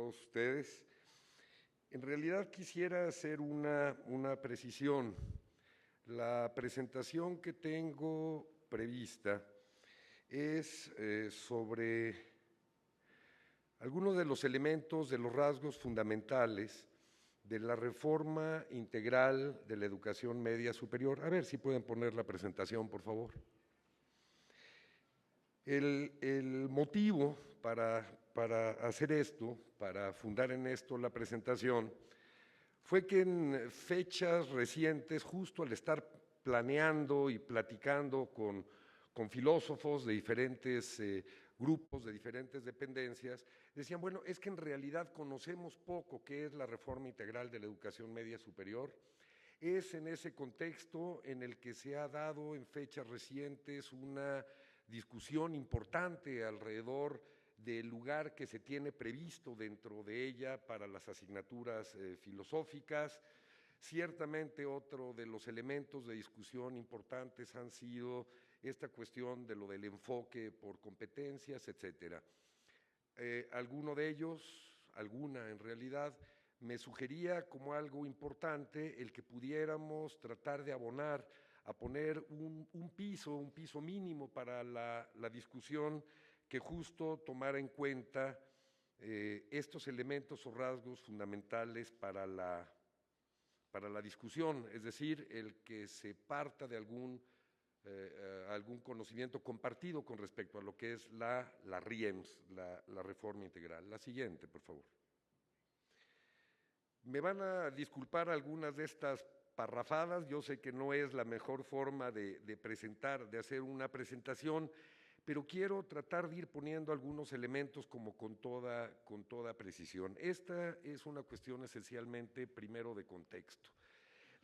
todos ustedes. En realidad quisiera hacer una precisión. La presentación que tengo prevista es sobre algunos de los elementos, de los rasgos fundamentales de la reforma integral de la educación media superior. A ver si pueden poner la presentación, por favor. El motivo para hacer esto, para fundar en esto la presentación, fue que en fechas recientes, justo al estar planeando y platicando con filósofos de diferentes grupos, de diferentes dependencias, decían, bueno, es que en realidad conocemos poco qué es la reforma integral de la educación media superior. Es en ese contexto en el que se ha dado en fechas recientes una discusión importante alrededor del lugar que se tiene previsto dentro de ella para las asignaturas filosóficas. Ciertamente otro de los elementos de discusión importantes han sido esta cuestión de lo del enfoque por competencias, etcétera. Alguno de ellos, alguna en realidad, me sugería como algo importante el que pudiéramos tratar de abonar a poner un piso mínimo para la discusión que justo tomara en cuenta estos elementos o rasgos fundamentales para la discusión, es decir, el que se parta de algún conocimiento compartido con respecto a lo que es la RIEMS, la reforma integral. La siguiente, por favor. Me van a disculpar algunas de estas parrafadas, yo sé que no es la mejor forma de presentar, de hacer una presentación, pero quiero tratar de ir poniendo algunos elementos como con toda precisión. Esta es una cuestión esencialmente primero de contexto.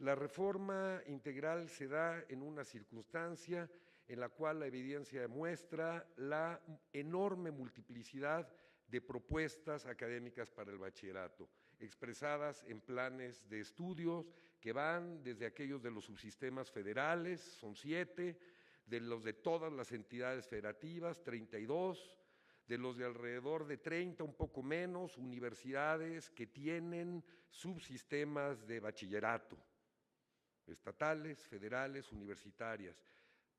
La reforma integral se da en una circunstancia en la cual la evidencia demuestra la enorme multiplicidad de propuestas académicas para el bachillerato, expresadas en planes de estudios que van desde aquellos de los subsistemas federales, son 7, de los de todas las entidades federativas, 32, de los de alrededor de 30, un poco menos, universidades que tienen subsistemas de bachillerato, estatales, federales, universitarias.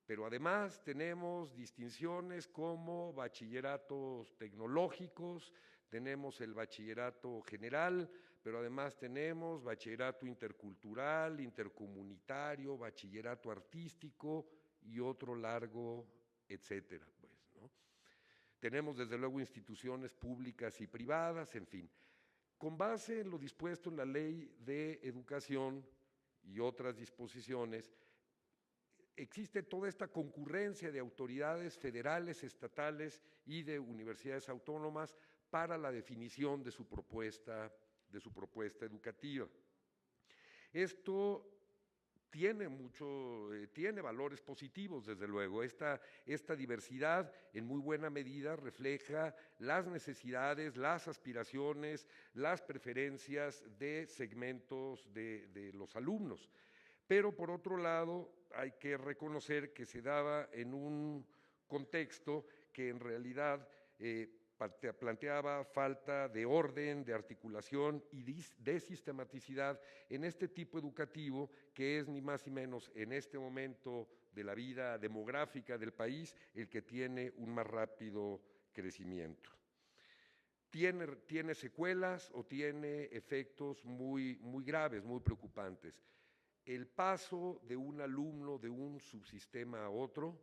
Pero además tenemos distinciones como bachilleratos tecnológicos, tenemos el bachillerato general, pero además tenemos bachillerato intercultural, intercomunitario, bachillerato artístico y otro largo, etcétera, pues, ¿no? Tenemos desde luego instituciones públicas y privadas, en fin. Con base en lo dispuesto en la Ley de Educación y otras disposiciones, existe toda esta concurrencia de autoridades federales, estatales y de universidades autónomas para la definición de su propuesta educativa. Esto tiene valores positivos, desde luego. Esta diversidad en muy buena medida refleja las necesidades, las aspiraciones, las preferencias de segmentos de los alumnos. Pero por otro lado hay que reconocer que se daba en un contexto que en realidad planteaba falta de orden, de articulación y de sistematicidad en este tipo educativo que es ni más ni menos en este momento de la vida demográfica del país el que tiene un más rápido crecimiento. Tiene secuelas o tiene efectos muy graves, muy preocupantes. El paso de un alumno de un subsistema a otro,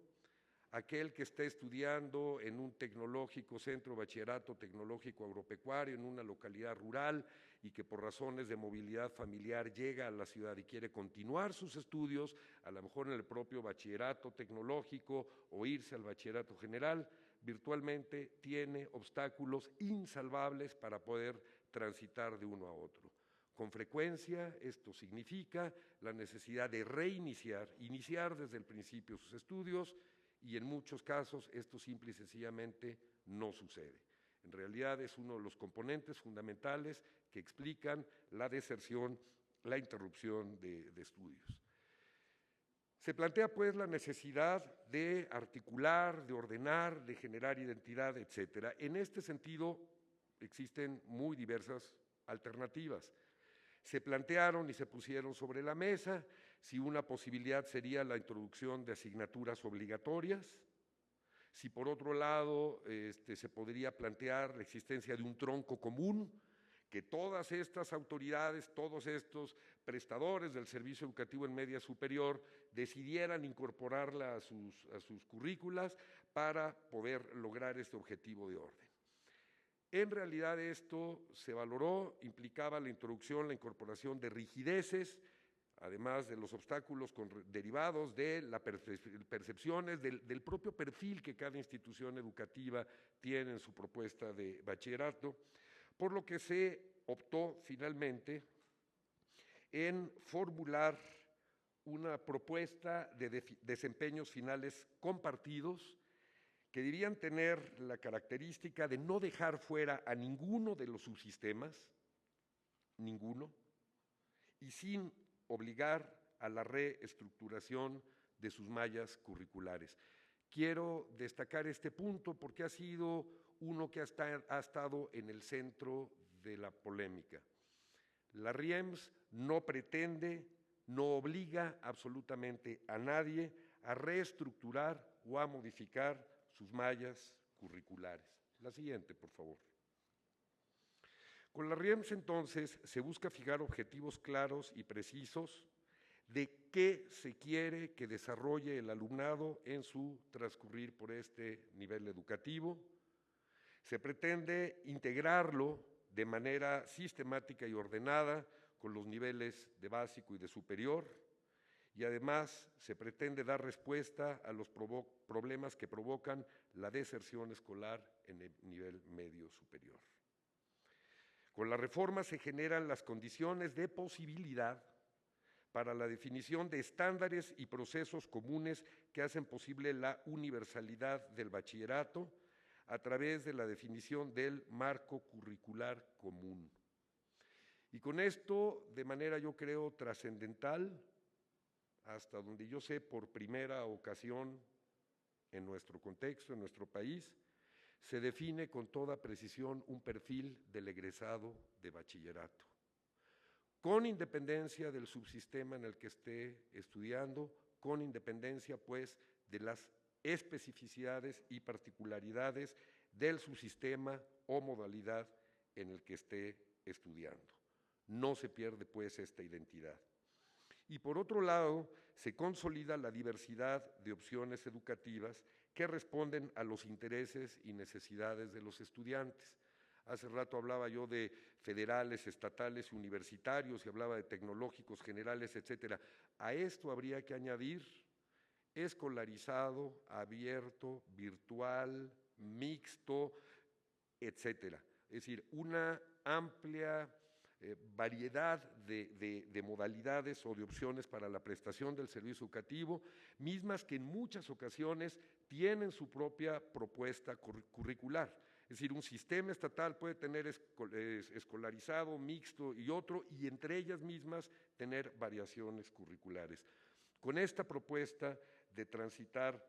aquel que está estudiando en un tecnológico, centro de bachillerato tecnológico agropecuario en una localidad rural y que por razones de movilidad familiar llega a la ciudad y quiere continuar sus estudios, a lo mejor en el propio bachillerato tecnológico o irse al bachillerato general, virtualmente tiene obstáculos insalvables para poder transitar de uno a otro. Con frecuencia esto significa la necesidad de iniciar desde el principio sus estudios y en muchos casos esto simple y sencillamente no sucede. En realidad es uno de los componentes fundamentales que explican la deserción, la interrupción de estudios. Se plantea pues la necesidad de articular, de ordenar, de generar identidad, etcétera. En este sentido, existen muy diversas alternativas. Se plantearon y se pusieron sobre la mesa si una posibilidad sería la introducción de asignaturas obligatorias, si por otro lado se podría plantear la existencia de un tronco común, que todas estas autoridades, todos estos prestadores del servicio educativo en media superior decidieran incorporarla a sus currículas para poder lograr este objetivo de orden. En realidad esto se valoró, implicaba la introducción, la incorporación de rigideces, además de los obstáculos derivados de las percepciones del propio perfil que cada institución educativa tiene en su propuesta de bachillerato, por lo que se optó finalmente en formular una propuesta de desempeños finales compartidos que debían tener la característica de no dejar fuera a ninguno de los subsistemas, ninguno, y sin obligar a la reestructuración de sus mallas curriculares. Quiero destacar este punto porque ha sido uno que ha estado en el centro de la polémica. La RIEMS no pretende, no obliga absolutamente a nadie a reestructurar o a modificar sus mallas curriculares. La siguiente, por favor. Con la RIEMS, entonces, se busca fijar objetivos claros y precisos de qué se quiere que desarrolle el alumnado en su transcurrir por este nivel educativo. Se pretende integrarlo de manera sistemática y ordenada con los niveles de básico y de superior, y además se pretende dar respuesta a los problemas que provocan la deserción escolar en el nivel medio superior. Con la reforma se generan las condiciones de posibilidad para la definición de estándares y procesos comunes que hacen posible la universalidad del bachillerato a través de la definición del marco curricular común. Y con esto, de manera yo creo trascendental, hasta donde yo sé, por primera ocasión en nuestro contexto, en nuestro país, se define con toda precisión un perfil del egresado de bachillerato, con independencia del subsistema en el que esté estudiando, con independencia, pues, de las especificidades y particularidades del subsistema o modalidad en el que esté estudiando. No se pierde, pues, esta identidad. Y por otro lado, se consolida la diversidad de opciones educativas que responden a los intereses y necesidades de los estudiantes. Hace rato hablaba yo de federales, estatales y universitarios, y hablaba de tecnológicos generales, etcétera. A esto habría que añadir escolarizado, abierto, virtual, mixto, etcétera. Es decir, una amplia variedad de modalidades o de opciones para la prestación del servicio educativo, mismas que en muchas ocasiones tienen su propia propuesta curricular. Es decir, un sistema estatal puede tener escolarizado, mixto y otro, y entre ellas mismas tener variaciones curriculares. Con esta propuesta de transitar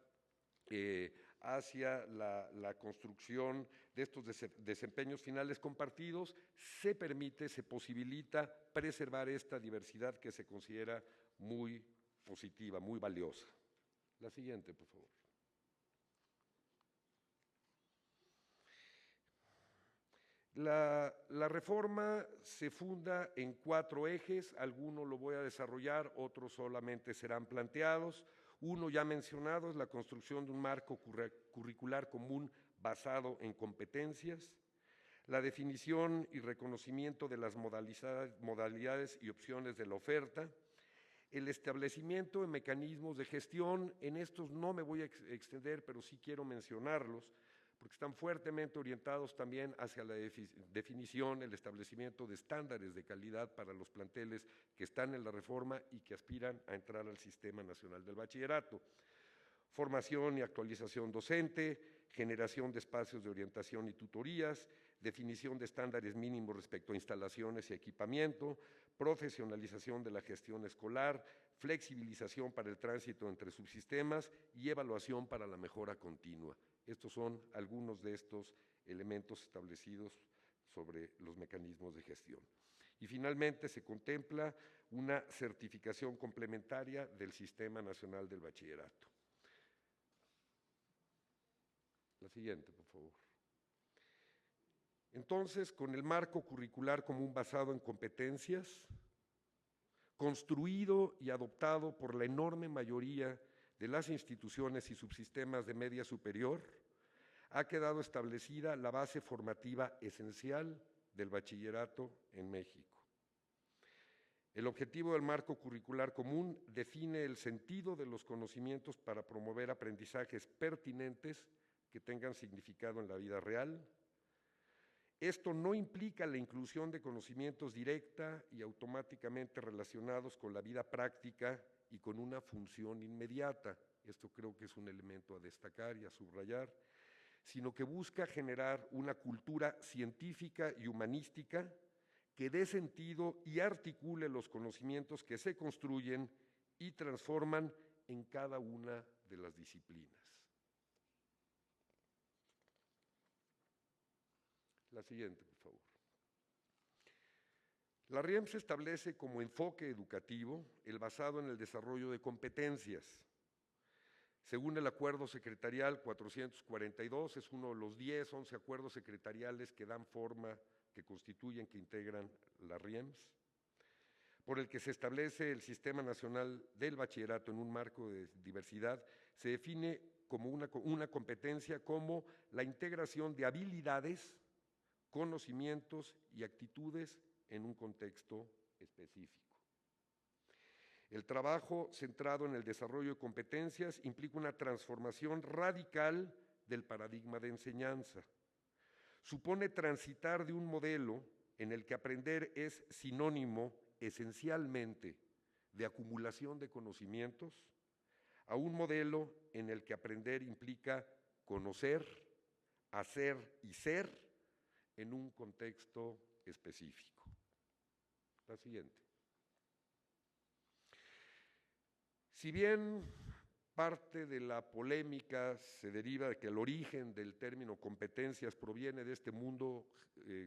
hacia la construcción de estos desempeños finales compartidos, se permite, se posibilita preservar esta diversidad que se considera muy positiva, muy valiosa. La siguiente, por favor. La reforma se funda en 4 ejes, algunos lo voy a desarrollar, otros solamente serán planteados. Uno ya mencionado es la construcción de un marco curricular común basado en competencias, la definición y reconocimiento de las modalidades y opciones de la oferta, el establecimiento de mecanismos de gestión. En estos no me voy a extender, pero sí quiero mencionarlos, porque están fuertemente orientados también hacia la definición, el establecimiento de estándares de calidad para los planteles que están en la reforma y que aspiran a entrar al Sistema Nacional del Bachillerato. Formación y actualización docente, generación de espacios de orientación y tutorías, definición de estándares mínimos respecto a instalaciones y equipamiento, profesionalización de la gestión escolar, flexibilización para el tránsito entre subsistemas y evaluación para la mejora continua. Estos son algunos de estos elementos establecidos sobre los mecanismos de gestión. Y finalmente se contempla una certificación complementaria del Sistema Nacional del Bachillerato. La siguiente, por favor. Entonces, con el marco curricular común basado en competencias, construido y adoptado por la enorme mayoría de las instituciones y subsistemas de media superior, ha quedado establecida la base formativa esencial del bachillerato en México. El objetivo del marco curricular común define el sentido de los conocimientos para promover aprendizajes pertinentes que tengan significado en la vida real. Esto no implica la inclusión de conocimientos directa y automáticamente relacionados con la vida práctica y con una función inmediata. Esto creo que es un elemento a destacar y a subrayar, sino que busca generar una cultura científica y humanística que dé sentido y articule los conocimientos que se construyen y transforman en cada una de las disciplinas. La siguiente, por favor. La RIEM se establece como enfoque educativo el basado en el desarrollo de competencias. Según el Acuerdo Secretarial 442, es uno de los 10, 11 acuerdos secretariales que dan forma, que constituyen, que integran la RIEMS, por el que se establece el Sistema Nacional del Bachillerato en un marco de diversidad, se define como una competencia como la integración de habilidades, conocimientos y actitudes en un contexto específico. El trabajo centrado en el desarrollo de competencias implica una transformación radical del paradigma de enseñanza. Supone transitar de un modelo en el que aprender es sinónimo esencialmente de acumulación de conocimientos a un modelo en el que aprender implica conocer, hacer y ser en un contexto específico. La siguiente. Si bien parte de la polémica se deriva de que el origen del término competencias proviene de este mundo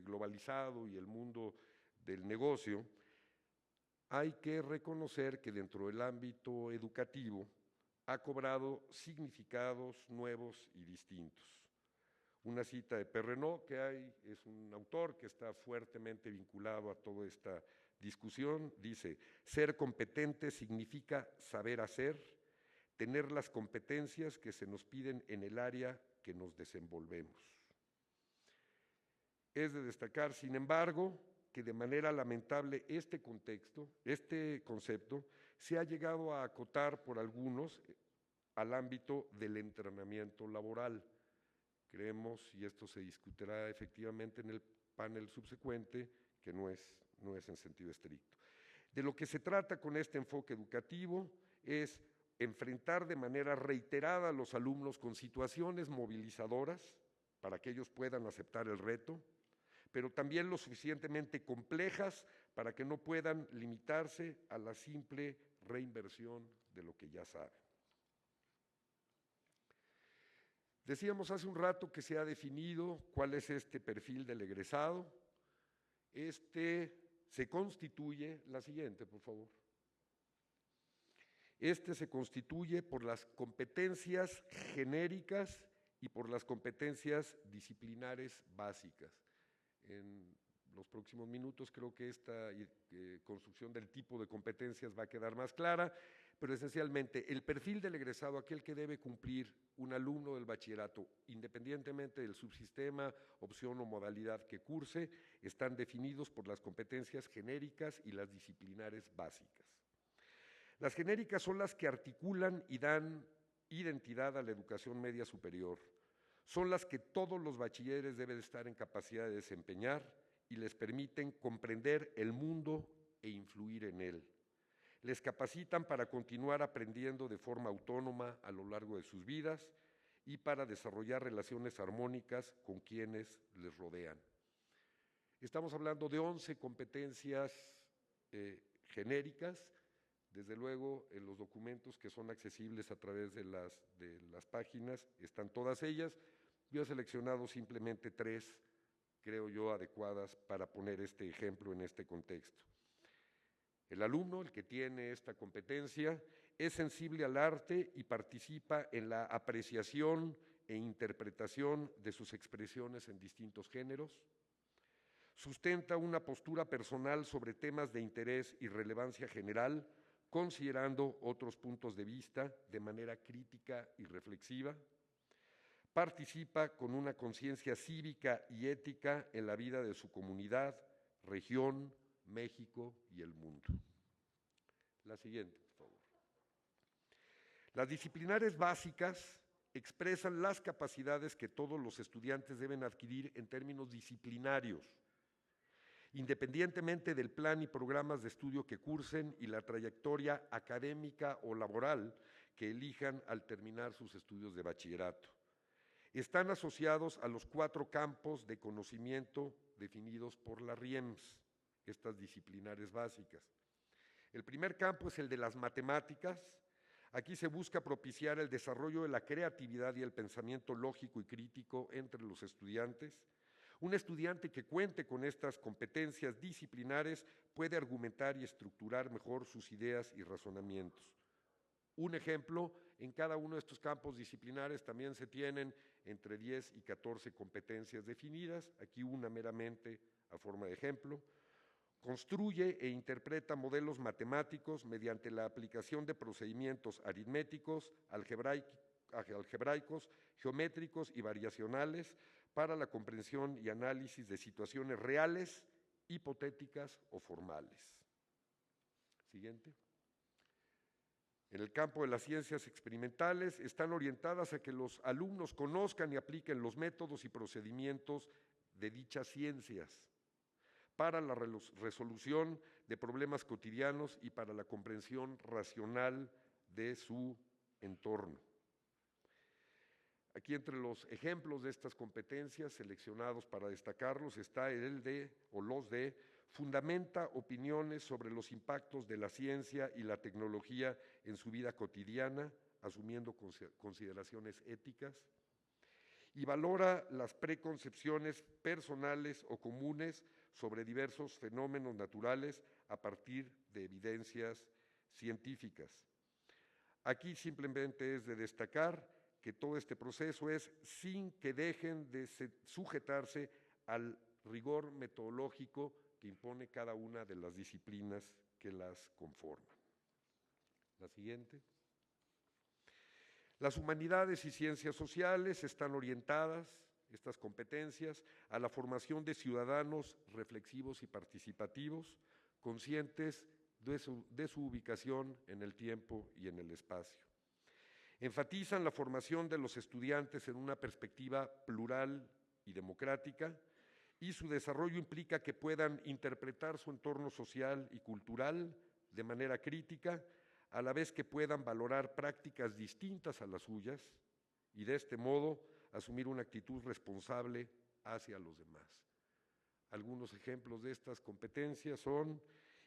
globalizado y el mundo del negocio, hay que reconocer que dentro del ámbito educativo ha cobrado significados nuevos y distintos. Una cita de Perrenot es un autor que está fuertemente vinculado a toda esta discusión, dice: ser competente significa saber hacer, tener las competencias que se nos piden en el área que nos desenvolvemos. Es de destacar, sin embargo, que de manera lamentable este concepto se ha llegado a acotar por algunos al ámbito del entrenamiento laboral. Creemos, y esto se discutirá efectivamente en el panel subsecuente, que no es en sentido estricto. De lo que se trata con este enfoque educativo es enfrentar de manera reiterada a los alumnos con situaciones movilizadoras para que ellos puedan aceptar el reto, pero también lo suficientemente complejas para que no puedan limitarse a la simple reinversión de lo que ya saben. Decíamos hace un rato que se ha definido cuál es este perfil del egresado. Se constituye, la siguiente, por favor. Se constituye por las competencias genéricas y por las competencias disciplinares básicas. En los próximos minutos creo que esta construcción del tipo de competencias va a quedar más clara, pero esencialmente el perfil del egresado, aquel que debe cumplir un alumno del bachillerato, independientemente del subsistema, opción o modalidad que curse, están definidos por las competencias genéricas y las disciplinares básicas. Las genéricas son las que articulan y dan identidad a la educación media superior. Son las que todos los bachilleres deben estar en capacidad de desempeñar y les permiten comprender el mundo e influir en él. Les capacitan para continuar aprendiendo de forma autónoma a lo largo de sus vidas y para desarrollar relaciones armónicas con quienes les rodean. Estamos hablando de 11 competencias genéricas. Desde luego, en los documentos que son accesibles a través de las páginas están todas ellas. Yo he seleccionado simplemente 3 creo yo, adecuadas para poner este ejemplo en este contexto. El alumno, el que tiene esta competencia, es sensible al arte y participa en la apreciación e interpretación de sus expresiones en distintos géneros. Sustenta una postura personal sobre temas de interés y relevancia general, considerando otros puntos de vista de manera crítica y reflexiva. Participa con una conciencia cívica y ética en la vida de su comunidad, región, México y el mundo. La siguiente, por favor. Las disciplinares básicas expresan las capacidades que todos los estudiantes deben adquirir en términos disciplinarios, independientemente del plan y programas de estudio que cursen y la trayectoria académica o laboral que elijan al terminar sus estudios de bachillerato. Están asociados a los 4 campos de conocimiento definidos por la RIEMS, estas disciplinares básicas. El primer campo es el de las matemáticas. Aquí se busca propiciar el desarrollo de la creatividad y el pensamiento lógico y crítico entre los estudiantes. Un estudiante que cuente con estas competencias disciplinares puede argumentar y estructurar mejor sus ideas y razonamientos. Un ejemplo, en cada uno de estos campos disciplinares también se tienen entre 10 y 14 competencias definidas, aquí una meramente a forma de ejemplo. Construye e interpreta modelos matemáticos mediante la aplicación de procedimientos aritméticos, algebraicos, geométricos y variacionales para la comprensión y análisis de situaciones reales, hipotéticas o formales. Siguiente. En el campo de las ciencias experimentales están orientadas a que los alumnos conozcan y apliquen los métodos y procedimientos de dichas ciencias para la resolución de problemas cotidianos y para la comprensión racional de su entorno. Aquí entre los ejemplos de estas competencias seleccionados para destacarlos está el de, o los de, fundamenta opiniones sobre los impactos de la ciencia y la tecnología en su vida cotidiana, asumiendo consideraciones éticas, y valora las preconcepciones personales o comunes sobre diversos fenómenos naturales a partir de evidencias científicas. Aquí simplemente es de destacar que todo este proceso es sin que dejen de sujetarse al rigor metodológico que impone cada una de las disciplinas que las conforman. La siguiente. Las humanidades y ciencias sociales están orientadas, estas competencias, a la formación de ciudadanos reflexivos y participativos, conscientes de su ubicación en el tiempo y en el espacio. Enfatizan la formación de los estudiantes en una perspectiva plural y democrática, y su desarrollo implica que puedan interpretar su entorno social y cultural de manera crítica, a la vez que puedan valorar prácticas distintas a las suyas y de este modo asumir una actitud responsable hacia los demás. Algunos ejemplos de estas competencias son: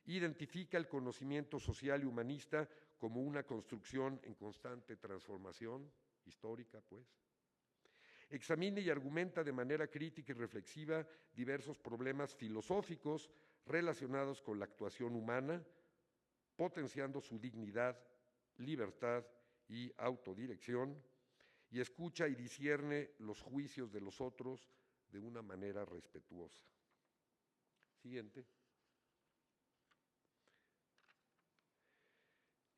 identifica el conocimiento social y humanista como una construcción en constante transformación, histórica pues. Examina y argumenta de manera crítica y reflexiva diversos problemas filosóficos relacionados con la actuación humana, potenciando su dignidad, libertad y autodirección, y escucha y discierne los juicios de los otros de una manera respetuosa. Siguiente.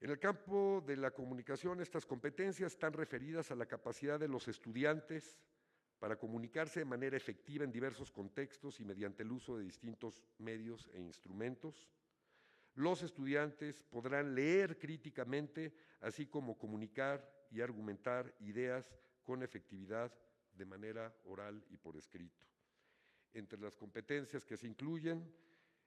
En el campo de la comunicación, estas competencias están referidas a la capacidad de los estudiantes para comunicarse de manera efectiva en diversos contextos y mediante el uso de distintos medios e instrumentos. Los estudiantes podrán leer críticamente, así como comunicar y argumentar ideas con efectividad de manera oral y por escrito. Entre las competencias que se incluyen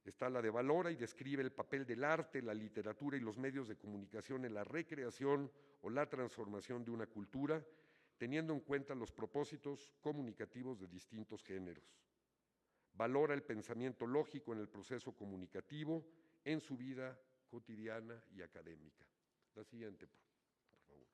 está la de valora y describe el papel del arte, la literatura y los medios de comunicación en la recreación o la transformación de una cultura, teniendo en cuenta los propósitos comunicativos de distintos géneros. Valora el pensamiento lógico en el proceso comunicativo, en su vida cotidiana y académica. La siguiente, por favor.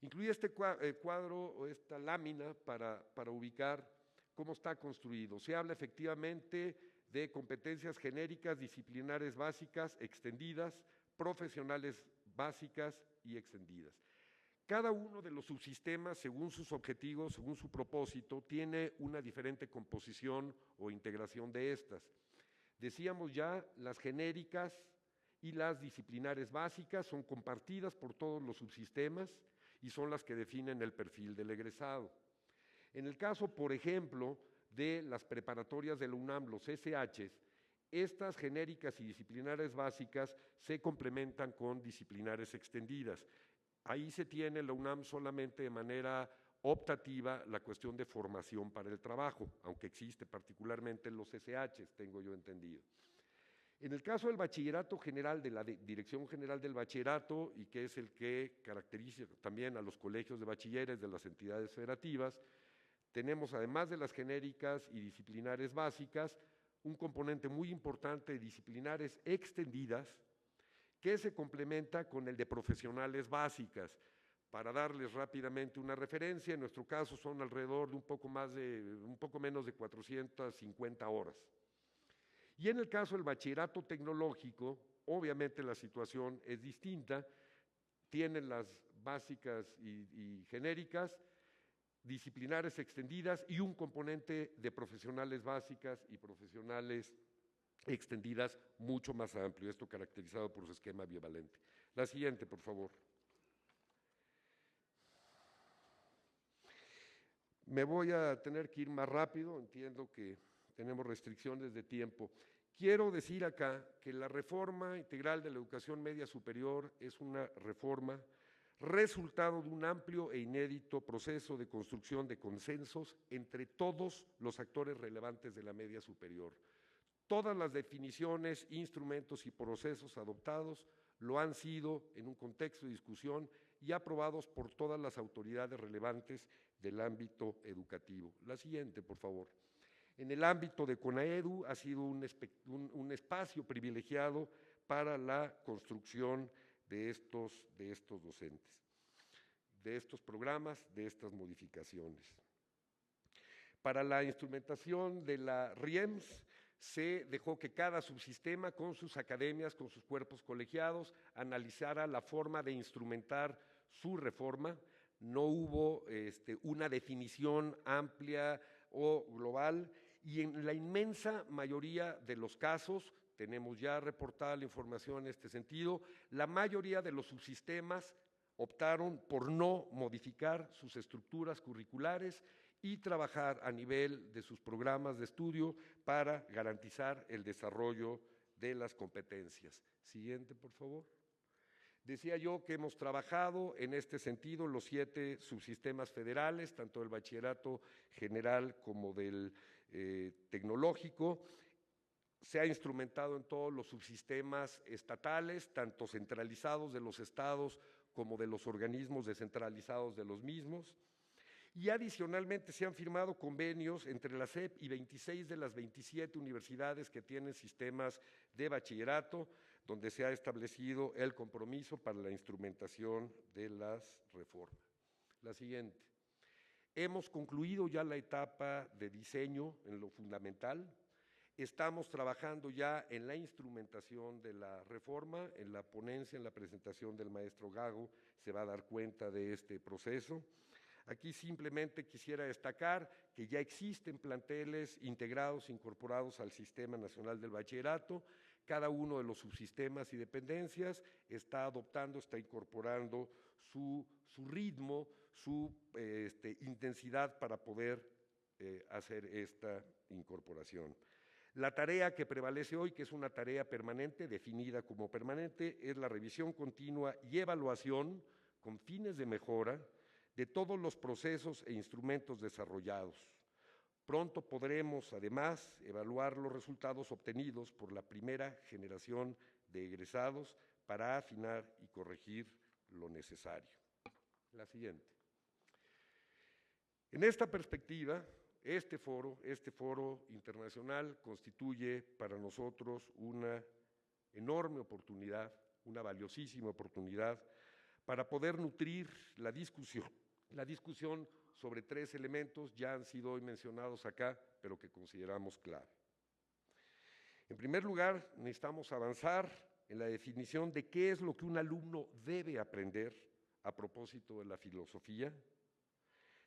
Incluye este cuadro o esta lámina para ubicar cómo está construido. Se habla efectivamente de competencias genéricas, disciplinares básicas, extendidas, profesionales básicas y extendidas. Cada uno de los subsistemas, según sus objetivos, según su propósito, tiene una diferente composición o integración de estas. Decíamos ya, las genéricas y las disciplinares básicas son compartidas por todos los subsistemas y son las que definen el perfil del egresado. En el caso, por ejemplo, de las preparatorias de la UNAM, los SHs, estas genéricas y disciplinares básicas se complementan con disciplinares extendidas. Ahí se tiene en la UNAM solamente de manera optativa la cuestión de formación para el trabajo, aunque existe particularmente en los SHs, tengo yo entendido. En el caso del bachillerato general, de la Dirección General del Bachillerato, y que es el que caracteriza también a los colegios de bachilleres de las entidades federativas, tenemos, además de las genéricas y disciplinares básicas, un componente muy importante de disciplinares extendidas, que se complementa con el de profesionales básicas. Para darles rápidamente una referencia, en nuestro caso son alrededor de un poco menos de 450 horas. Y en el caso del bachillerato tecnológico, obviamente la situación es distinta, tienen las básicas y genéricas, disciplinares extendidas y un componente de profesionales básicas y profesionales extendidas mucho más amplio, esto caracterizado por su esquema bivalente. La siguiente, por favor. Me voy a tener que ir más rápido, entiendo que tenemos restricciones de tiempo. Quiero decir acá que la reforma integral de la educación media superior es una reforma resultado de un amplio e inédito proceso de construcción de consensos entre todos los actores relevantes de la media superior. Todas las definiciones, instrumentos y procesos adoptados lo han sido en un contexto de discusión y aprobados por todas las autoridades relevantes del ámbito educativo. La siguiente, por favor. En el ámbito de CONAEDU ha sido un espacio privilegiado para la construcción de estos docentes, de estos programas, de estas modificaciones. Para la instrumentación de la RIEMS se dejó que cada subsistema con sus academias, con sus cuerpos colegiados, analizara la forma de instrumentar su reforma. No hubo una definición amplia o global y en la inmensa mayoría de los casos, tenemos ya reportada la información en este sentido, la mayoría de los subsistemas optaron por no modificar sus estructuras curriculares y trabajar a nivel de sus programas de estudio para garantizar el desarrollo de las competencias. Siguiente, por favor. Decía yo que hemos trabajado en este sentido los 7 subsistemas federales, tanto del bachillerato general como del tecnológico. Se ha instrumentado en todos los subsistemas estatales, tanto centralizados de los estados como de los organismos descentralizados de los mismos. Y adicionalmente se han firmado convenios entre la SEP y 26 de las 27 universidades que tienen sistemas de bachillerato, donde se ha establecido el compromiso para la instrumentación de las reformas. La siguiente. Hemos concluido ya la etapa de diseño en lo fundamental. Estamos trabajando ya en la instrumentación de la reforma, en la ponencia, en la presentación del maestro Gago, se va a dar cuenta de este proceso. Aquí simplemente quisiera destacar que ya existen planteles integrados, incorporados al Sistema Nacional del Bachillerato. Cada uno de los subsistemas y dependencias está adoptando, está incorporando su ritmo, su intensidad para poder hacer esta incorporación. La tarea que prevalece hoy, que es una tarea permanente, definida como permanente, es la revisión continua y evaluación con fines de mejora de todos los procesos e instrumentos desarrollados. Pronto podremos, además, evaluar los resultados obtenidos por la primera generación de egresados para afinar y corregir lo necesario. La siguiente. En esta perspectiva, este foro internacional constituye para nosotros una enorme oportunidad, una valiosísima oportunidad para poder nutrir la discusión la discusión sobre 3 elementos ya han sido hoy mencionados acá, pero que consideramos clave. En primer lugar, necesitamos avanzar en la definición de qué es lo que un alumno debe aprender a propósito de la filosofía.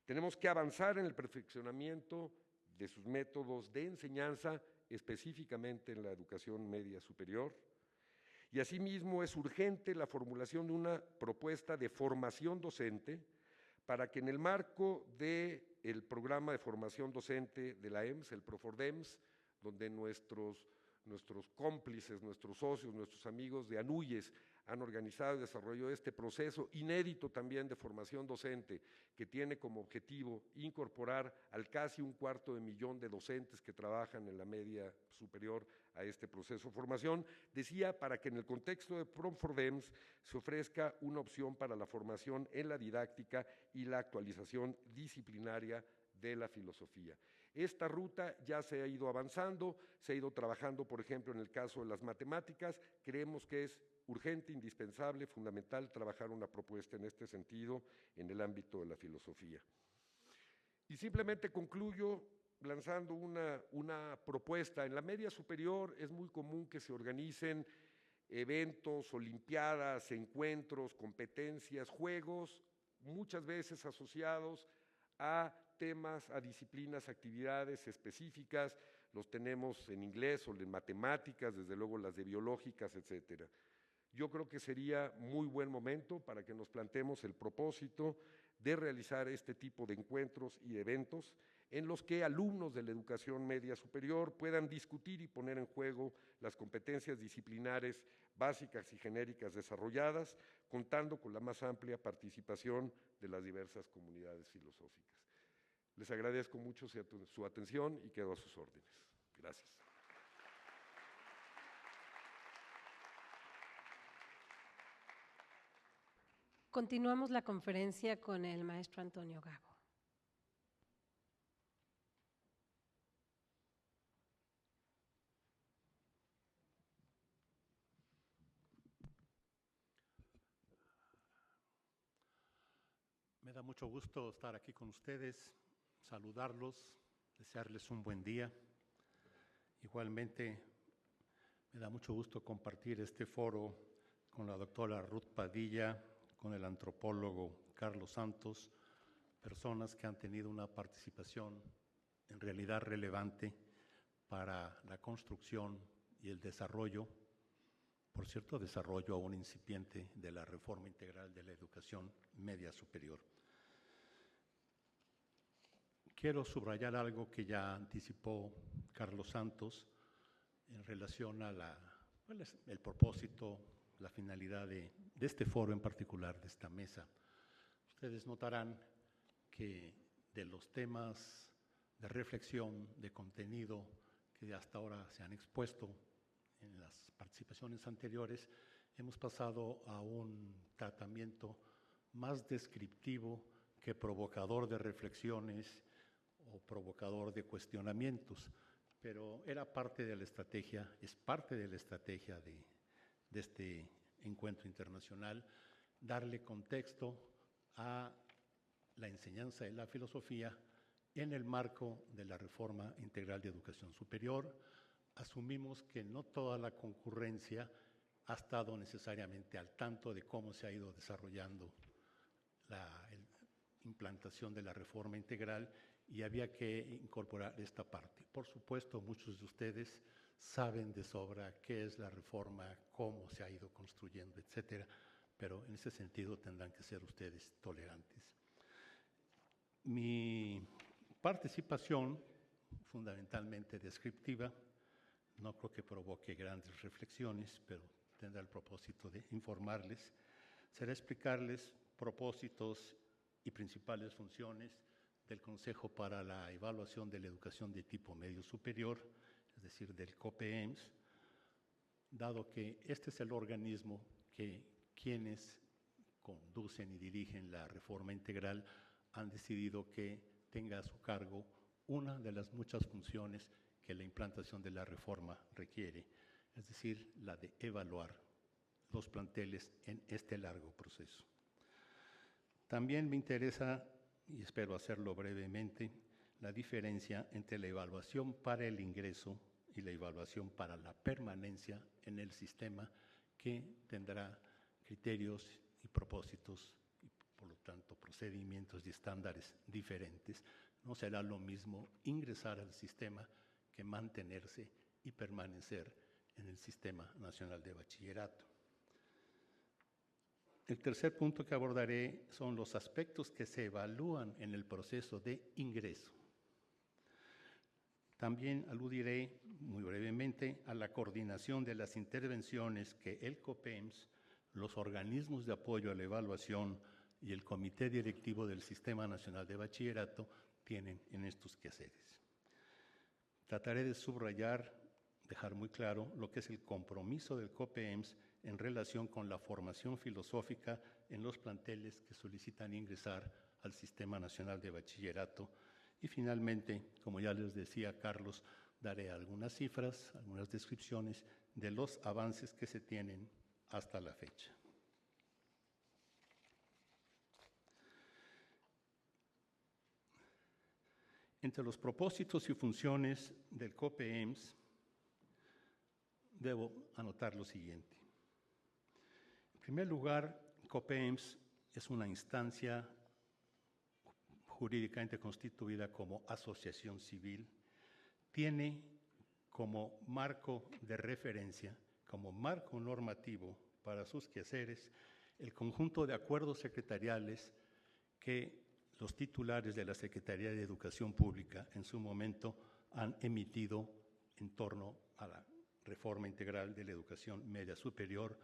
Tenemos que avanzar en el perfeccionamiento de sus métodos de enseñanza, específicamente en la educación media superior. Y asimismo es urgente la formulación de una propuesta de formación docente para que en el marco del programa de formación docente de la EMS, el Profordems, donde nuestros cómplices, nuestros socios, nuestros amigos de ANUYES han organizado y desarrollado este proceso inédito también de formación docente que tiene como objetivo incorporar al casi 250.000 de docentes que trabajan en la media superior a este proceso de formación, decía, para que en el contexto de Profordems se ofrezca una opción para la formación en la didáctica y la actualización disciplinaria de la filosofía. Esta ruta ya se ha ido avanzando, se ha ido trabajando, por ejemplo, en el caso de las matemáticas. Creemos que es urgente, indispensable, fundamental trabajar una propuesta en este sentido en el ámbito de la filosofía. Y simplemente concluyo lanzando una propuesta. En la media superior es muy común que se organicen eventos, olimpiadas, encuentros, competencias, juegos, muchas veces asociados a temas, a disciplinas, actividades específicas, los tenemos en inglés o en matemáticas, desde luego las de biológicas, etcétera. Yo creo que sería muy buen momento para que nos planteemos el propósito de realizar este tipo de encuentros y eventos en los que alumnos de la educación media superior puedan discutir y poner en juego las competencias disciplinares básicas y genéricas desarrolladas, contando con la más amplia participación de las diversas comunidades filosóficas. Les agradezco mucho su atención y quedo a sus órdenes. Gracias. Continuamos la conferencia con el maestro Antonio Gago. Me da mucho gusto estar aquí con ustedes, saludarlos, desearles un buen día. Igualmente, me da mucho gusto compartir este foro con la doctora Ruth Padilla, con el antropólogo Carlos Santos, personas que han tenido una participación en realidad relevante para la construcción y el desarrollo, por cierto, desarrollo aún incipiente de la reforma integral de la educación media superior. Quiero subrayar algo que ya anticipó Carlos Santos en relación a el propósito, la finalidad de este foro en particular, de esta mesa. Ustedes notarán que de los temas de reflexión, de contenido que hasta ahora se han expuesto en las participaciones anteriores, hemos pasado a un tratamiento más descriptivo que provocador de reflexiones o provocador de cuestionamientos, pero era parte de la estrategia, es parte de la estrategia de este encuentro internacional, darle contexto a la enseñanza de la filosofía en el marco de la reforma integral de educación superior. Asumimos que no toda la concurrencia ha estado necesariamente al tanto de cómo se ha ido desarrollando la implantación de la reforma integral y había que incorporar esta parte. Por supuesto, muchos de ustedes saben de sobra qué es la reforma, cómo se ha ido construyendo, etcétera, pero en ese sentido tendrán que ser ustedes tolerantes. Mi participación, fundamentalmente descriptiva, no creo que provoque grandes reflexiones, pero tendrá el propósito de informarles, será explicarles propósitos y principales funciones del Consejo para la Evaluación de la Educación de Tipo Medio Superior, es decir, del COPEEMS, dado que este es el organismo que quienes conducen y dirigen la reforma integral han decidido que tenga a su cargo una de las muchas funciones que la implantación de la reforma requiere, es decir, la de evaluar los planteles en este largo proceso. También me interesa, y espero hacerlo brevemente, la diferencia entre la evaluación para el ingreso y la evaluación para la permanencia en el sistema, que tendrá criterios y propósitos y, por lo tanto, procedimientos y estándares diferentes. No será lo mismo ingresar al sistema que mantenerse y permanecer en el Sistema Nacional de Bachillerato. El tercer punto que abordaré son los aspectos que se evalúan en el proceso de ingreso. También aludiré muy brevemente a la coordinación de las intervenciones que el COPEMS, los organismos de apoyo a la evaluación y el Comité Directivo del Sistema Nacional de Bachillerato tienen en estos quehaceres. Trataré de subrayar, dejar muy claro lo que es el compromiso del COPEMS en relación con la formación filosófica en los planteles que solicitan ingresar al Sistema Nacional de Bachillerato. Y finalmente, como ya les decía Carlos, daré algunas cifras, algunas descripciones de los avances que se tienen hasta la fecha. Entre los propósitos y funciones del COPEMS, debo anotar lo siguiente. En primer lugar, COPEMS es una instancia jurídicamente constituida como asociación civil, tiene como marco de referencia, como marco normativo para sus quehaceres, el conjunto de acuerdos secretariales que los titulares de la Secretaría de Educación Pública en su momento han emitido en torno a la reforma integral de la educación media superior,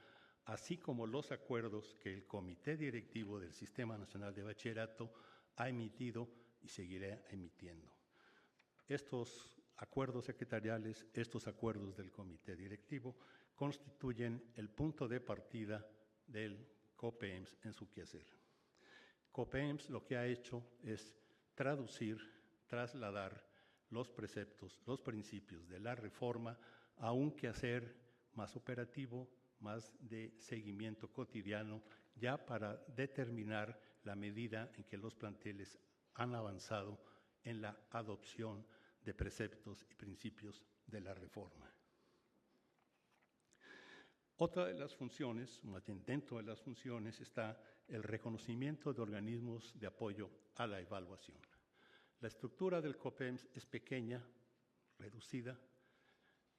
así como los acuerdos que el Comité Directivo del Sistema Nacional de Bachillerato ha emitido y seguirá emitiendo. Estos acuerdos secretariales, estos acuerdos del Comité Directivo, constituyen el punto de partida del COPEMS en su quehacer. COPEMS lo que ha hecho es traducir, trasladar los preceptos, los principios de la reforma a un quehacer más operativo, más de seguimiento cotidiano, ya para determinar la medida en que los planteles han avanzado en la adopción de preceptos y principios de la reforma. Otra de las funciones, más bien dentro de las funciones, está el reconocimiento de organismos de apoyo a la evaluación. La estructura del COPEMS es pequeña, reducida,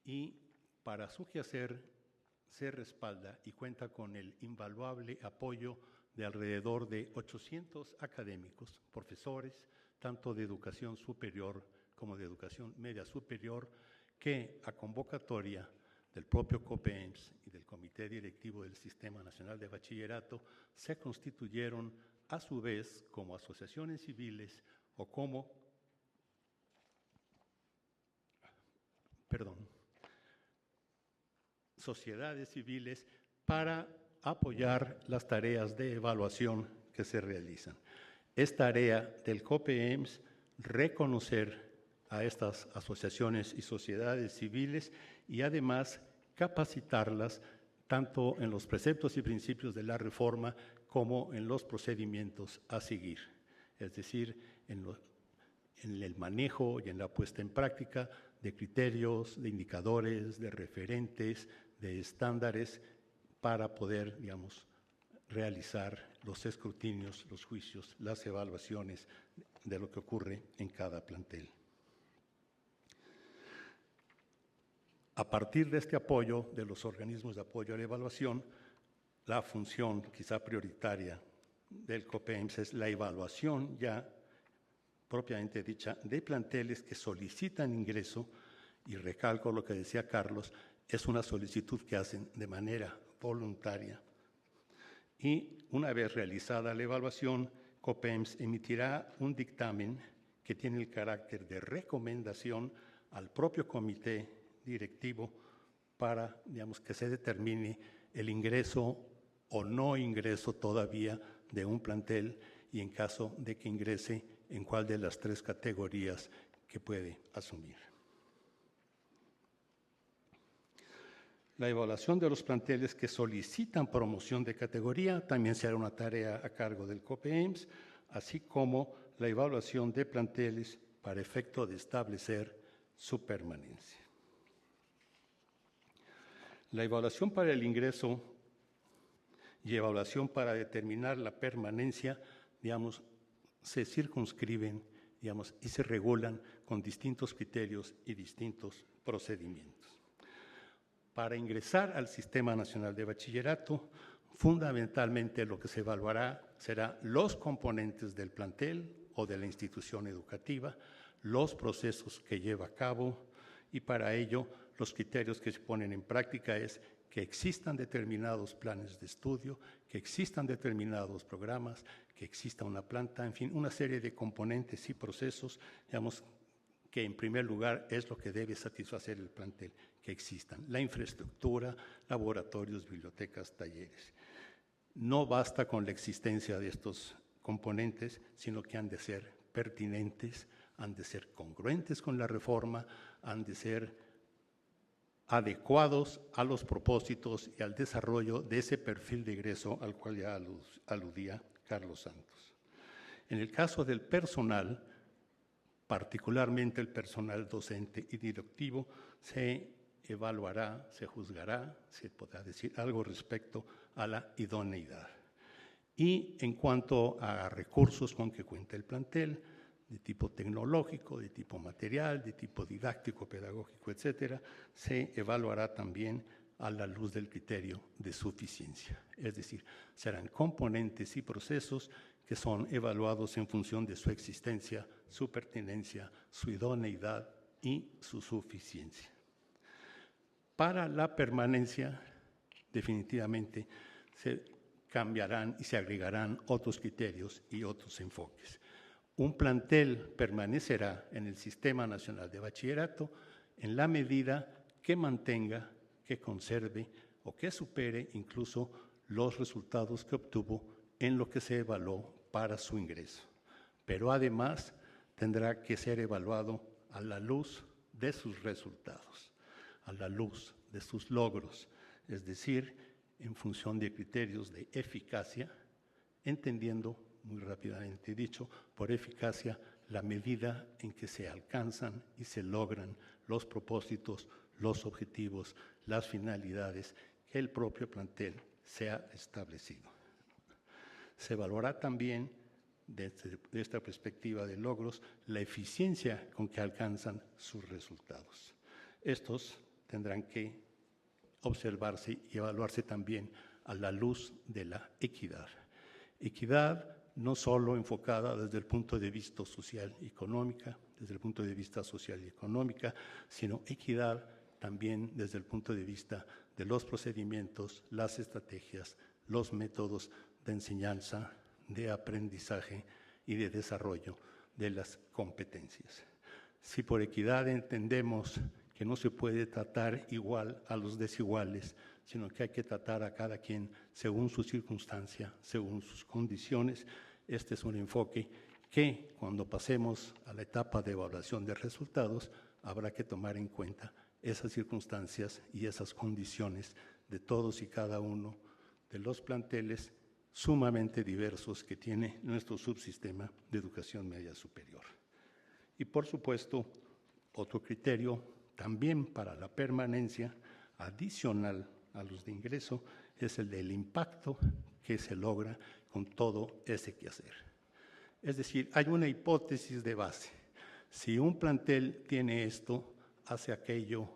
y para su quehacer se respalda y cuenta con el invaluable apoyo de alrededor de 800 académicos, profesores, tanto de educación superior como de educación media superior, que a convocatoria del propio COPEMS y del Comité Directivo del Sistema Nacional de Bachillerato se constituyeron a su vez como asociaciones civiles o como, sociedades civiles para apoyar las tareas de evaluación que se realizan. Es tarea del COPEMS reconocer a estas asociaciones y sociedades civiles y además capacitarlas tanto en los preceptos y principios de la reforma como en los procedimientos a seguir, es decir, en el manejo y en la puesta en práctica de criterios, de indicadores, de referentes, de estándares para poder, realizar los escrutinios, los juicios, las evaluaciones de lo que ocurre en cada plantel. A partir de este apoyo de los organismos de apoyo a la evaluación, la función quizá prioritaria del COPEMS es la evaluación ya propiamente dicha de planteles que solicitan ingreso, y recalco lo que decía Carlos, es una solicitud que hacen de manera voluntaria. Y una vez realizada la evaluación, COPEMS emitirá un dictamen que tiene el carácter de recomendación al propio comité directivo para, que se determine el ingreso o no ingreso todavía de un plantel y en caso de que ingrese, en cuál de las tres categorías que puede asumir. La evaluación de los planteles que solicitan promoción de categoría también será una tarea a cargo del COPEIMS, así como la evaluación de planteles para efecto de establecer su permanencia. La evaluación para el ingreso y evaluación para determinar la permanencia, digamos, se circunscriben, digamos, y se regulan con distintos criterios y distintos procedimientos. Para ingresar al Sistema Nacional de Bachillerato, fundamentalmente lo que se evaluará será los componentes del plantel o de la institución educativa, los procesos que lleva a cabo, y para ello los criterios que se ponen en práctica es que existan determinados planes de estudio, que existan determinados programas, que exista una planta, en fin, una serie de componentes y procesos, digamos, que en primer lugar es lo que debe satisfacer el plantel, que existan la infraestructura, laboratorios, bibliotecas, talleres. No basta con la existencia de estos componentes, sino que han de ser pertinentes, han de ser congruentes con la reforma, han de ser adecuados a los propósitos y al desarrollo de ese perfil de egreso al cual ya aludía Carlos Santos. En el caso del personal, particularmente el personal docente y directivo, se evaluará, se juzgará, se podrá decir algo respecto a la idoneidad. Y en cuanto a recursos con que cuenta el plantel, de tipo tecnológico, de tipo material, de tipo didáctico, pedagógico, etcétera, se evaluará también a la luz del criterio de suficiencia. Es decir, serán componentes y procesos que son evaluados en función de su existencia, su pertinencia, su idoneidad y su suficiencia. Para la permanencia, definitivamente, se cambiarán y se agregarán otros criterios y otros enfoques. Un plantel permanecerá en el Sistema Nacional de Bachillerato en la medida que mantenga, que conserve o que supere incluso los resultados que obtuvo en lo que se evaluó para su ingreso. Pero además tendrá que ser evaluado a la luz de sus resultados, a la luz de sus logros, es decir, en función de criterios de eficacia, entendiendo, muy rápidamente dicho, por eficacia la medida en que se alcanzan y se logran los propósitos, los objetivos, las finalidades que el propio plantel se ha establecido. Se evaluará también, desde esta perspectiva de logros, la eficiencia con que alcanzan sus resultados. Estos tendrán que observarse y evaluarse también a la luz de la equidad. Equidad no solo enfocada desde el punto de vista social y económica, sino equidad también desde el punto de vista de los procedimientos, las estrategias, los métodos de enseñanza, de aprendizaje y de desarrollo de las competencias. Si por equidad entendemos que no se puede tratar igual a los desiguales, sino que hay que tratar a cada quien según su circunstancia, según sus condiciones, este es un enfoque que cuando pasemos a la etapa de evaluación de resultados habrá que tomar en cuenta esas circunstancias y esas condiciones de todos y cada uno de los planteles sumamente diversos que tiene nuestro subsistema de educación media superior. Y por supuesto, otro criterio también para la permanencia adicional a los de ingreso es el del impacto que se logra con todo ese quehacer. Es decir, hay una hipótesis de base. Si un plantel tiene esto, hace aquello,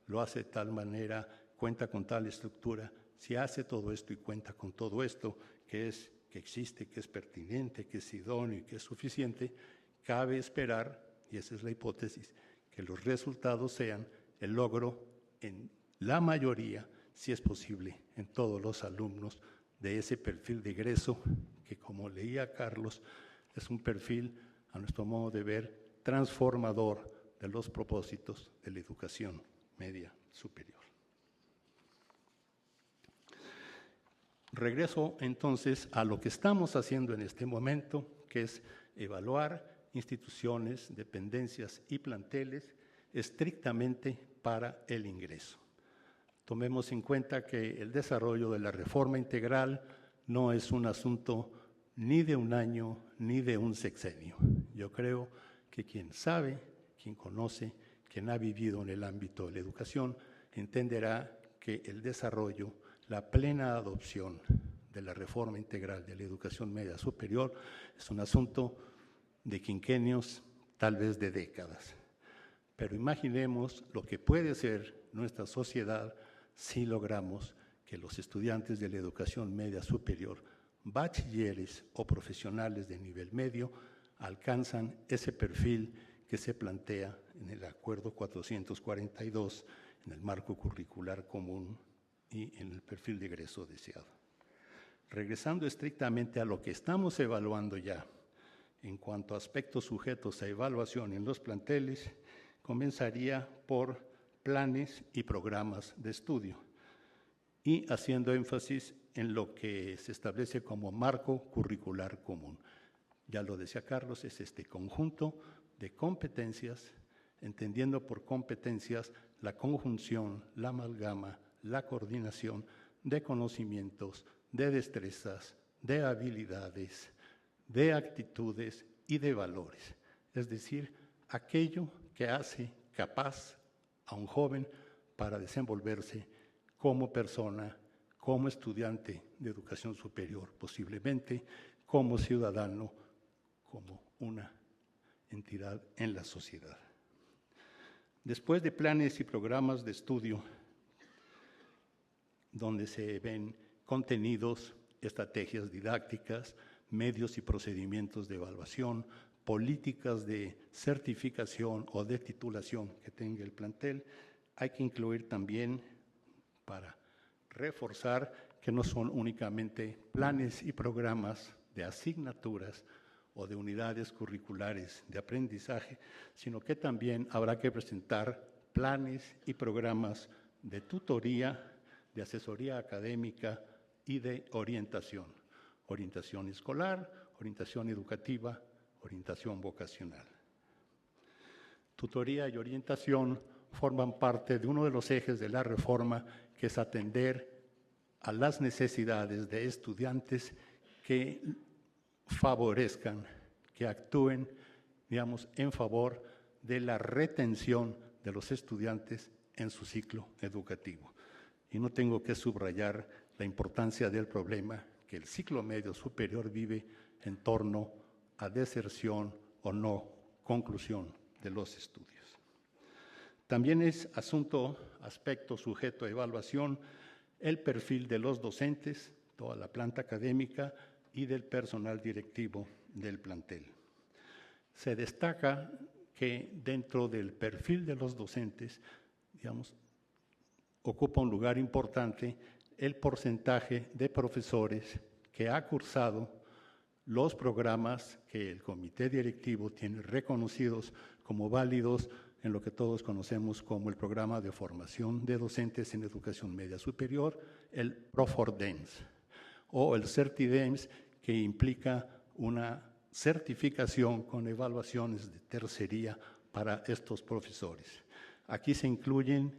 lo hace de tal manera, cuenta con tal estructura, si hace todo esto y cuenta con todo esto, que existe, que es pertinente, que es idóneo y que es suficiente, cabe esperar, y esa es la hipótesis, que los resultados sean el logro en la mayoría, si es posible, en todos los alumnos de ese perfil de egreso que, como leía Carlos, es un perfil, a nuestro modo de ver, transformador de los propósitos de la educación media superior. Regreso entonces a lo que estamos haciendo en este momento, que es evaluar instituciones, dependencias y planteles estrictamente para el ingreso. Tomemos en cuenta que el desarrollo de la reforma integral no es un asunto ni de un año ni de un sexenio. Yo creo que quien sabe, quien conoce, quien ha vivido en el ámbito de la educación, entenderá que el desarrollo, la plena adopción de la reforma integral de la educación media superior es un asunto de quinquenios, tal vez de décadas. Pero imaginemos lo que puede ser nuestra sociedad si logramos que los estudiantes de la educación media superior, bachilleres o profesionales de nivel medio, alcanzan ese perfil que se plantea en el Acuerdo 442, en el marco curricular común y en el perfil de egreso deseado. Regresando estrictamente a lo que estamos evaluando ya, en cuanto a aspectos sujetos a evaluación en los planteles, comenzaría por planes y programas de estudio y haciendo énfasis en lo que se establece como marco curricular común. Ya lo decía Carlos, es este conjunto de competencias, entendiendo por competencias la conjunción, la amalgama, la coordinación de conocimientos, de destrezas, de habilidades, de actitudes y de valores. Es decir, aquello que hace capaz a un joven para desenvolverse como persona, como estudiante de educación superior, posiblemente como ciudadano, como una entidad en la sociedad. Después de planes y programas de estudio, donde se ven contenidos, estrategias didácticas, medios y procedimientos de evaluación, políticas de certificación o de titulación que tenga el plantel, hay que incluir también, para reforzar, que no son únicamente planes y programas de asignaturas o de unidades curriculares de aprendizaje, sino que también habrá que presentar planes y programas de tutoría, de asesoría académica y de orientación. Orientación escolar, orientación educativa, orientación vocacional. Tutoría y orientación forman parte de uno de los ejes de la reforma, que es atender a las necesidades de estudiantes que favorezcan, que actúen, digamos, en favor de la retención de los estudiantes en su ciclo educativo. Y no tengo que subrayar la importancia del problema que el ciclo medio superior vive en torno a deserción o no conclusión de los estudios. También es aspecto sujeto a evaluación, el perfil de los docentes, toda la planta académica y del personal directivo del plantel. Se destaca que dentro del perfil de los docentes, digamos, ocupa un lugar importante el porcentaje de profesores que ha cursado los programas que el comité directivo tiene reconocidos como válidos en lo que todos conocemos como el programa de formación de docentes en educación media superior, el PROFORDEMS, o el CERTIDEMS, que implica una certificación con evaluaciones de tercería para estos profesores. Aquí se incluyen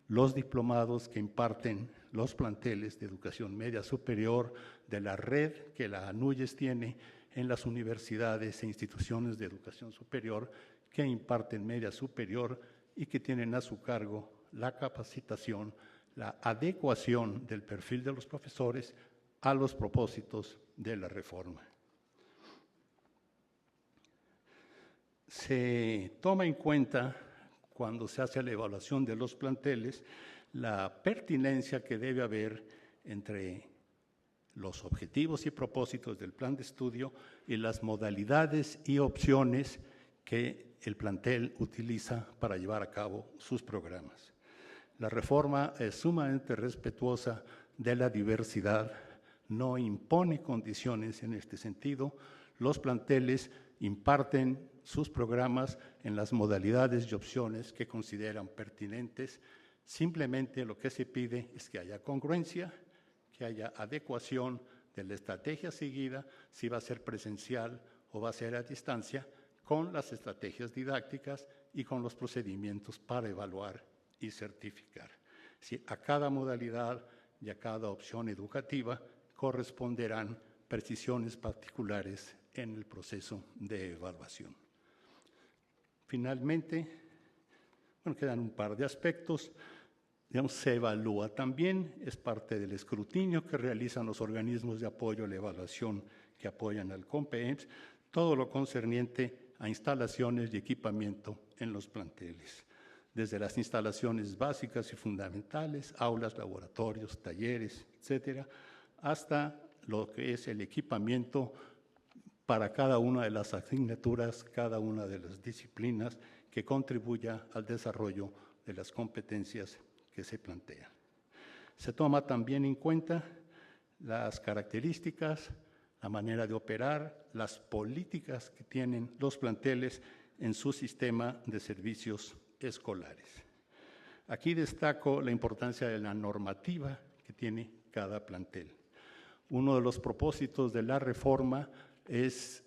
los diplomados que imparten los planteles de educación media superior de la red que la ANUYES tiene en las universidades e instituciones de educación superior que imparten media superior y que tienen a su cargo la capacitación, la adecuación del perfil de los profesores a los propósitos de la reforma. Se toma en cuenta, cuando se hace la evaluación de los planteles, la pertinencia que debe haber entre los objetivos y propósitos del plan de estudio y las modalidades y opciones que el plantel utiliza para llevar a cabo sus programas. La reforma es sumamente respetuosa de la diversidad, no impone condiciones en este sentido. Los planteles imparten sus programas en las modalidades y opciones que consideran pertinentes. Simplemente lo que se pide es que haya congruencia, que haya adecuación de la estrategia seguida, si va a ser presencial o va a ser a distancia, con las estrategias didácticas y con los procedimientos para evaluar y certificar. A cada modalidad y a cada opción educativa corresponderán precisiones particulares en el proceso de evaluación. Finalmente, quedan un par de aspectos. Se evalúa también, es parte del escrutinio que realizan los organismos de apoyo a la evaluación que apoyan al COMPEEMS, todo lo concerniente a instalaciones y equipamiento en los planteles, desde las instalaciones básicas y fundamentales, aulas, laboratorios, talleres, etcétera, hasta lo que es el equipamiento para cada una de las asignaturas, cada una de las disciplinas que contribuya al desarrollo de las competencias que se plantean. Se toma también en cuenta las características, la manera de operar, las políticas que tienen los planteles en su sistema de servicios escolares. Aquí destaco la importancia de la normativa que tiene cada plantel. Uno de los propósitos de la reforma es,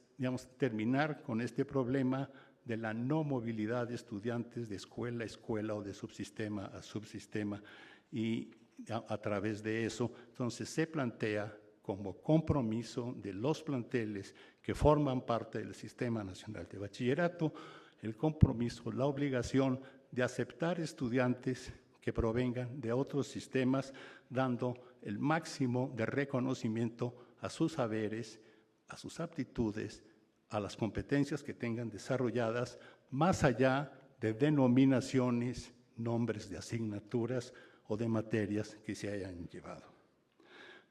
terminar con este problema de la no movilidad de estudiantes de escuela a escuela o de subsistema a subsistema, y a través de eso, entonces se plantea como compromiso de los planteles que forman parte del Sistema Nacional de Bachillerato, el compromiso, la obligación de aceptar estudiantes que provengan de otros sistemas, dando el máximo de reconocimiento a sus saberes, a sus aptitudes, a las competencias que tengan desarrolladas, más allá de denominaciones, nombres de asignaturas o de materias que se hayan llevado.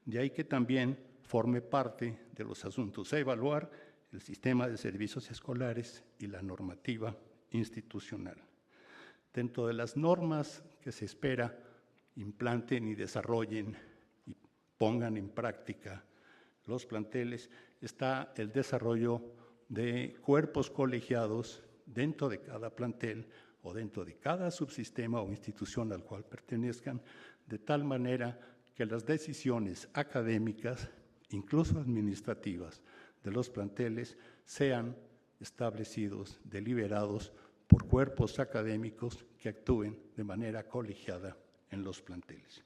De ahí que también forme parte de los asuntos a evaluar el sistema de servicios escolares y la normativa institucional. Dentro de las normas que se espera implanten y desarrollen y pongan en práctica los planteles, está el desarrollo de cuerpos colegiados dentro de cada plantel o dentro de cada subsistema o institución al cual pertenezcan, de tal manera que las decisiones académicas, incluso administrativas, de los planteles sean establecidos, deliberados por cuerpos académicos que actúen de manera colegiada en los planteles.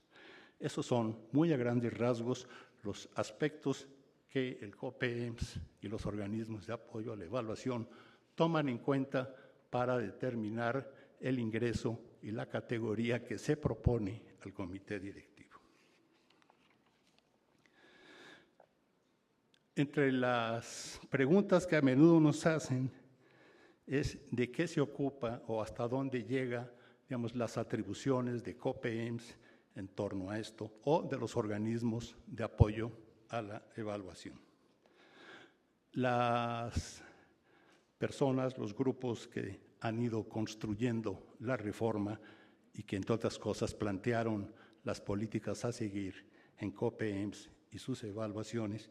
Esos son, muy a grandes rasgos, los aspectos que el COPEEMS y los organismos de apoyo a la evaluación toman en cuenta para determinar el ingreso y la categoría que se propone al comité directivo. Entre las preguntas que a menudo nos hacen es de qué se ocupa o hasta dónde llega, las atribuciones de COPEEMS en torno a esto o de los organismos de apoyo a la evaluación. Las personas, los grupos que han ido construyendo la reforma y que, entre otras cosas, plantearon las políticas a seguir en COPEEMS y sus evaluaciones,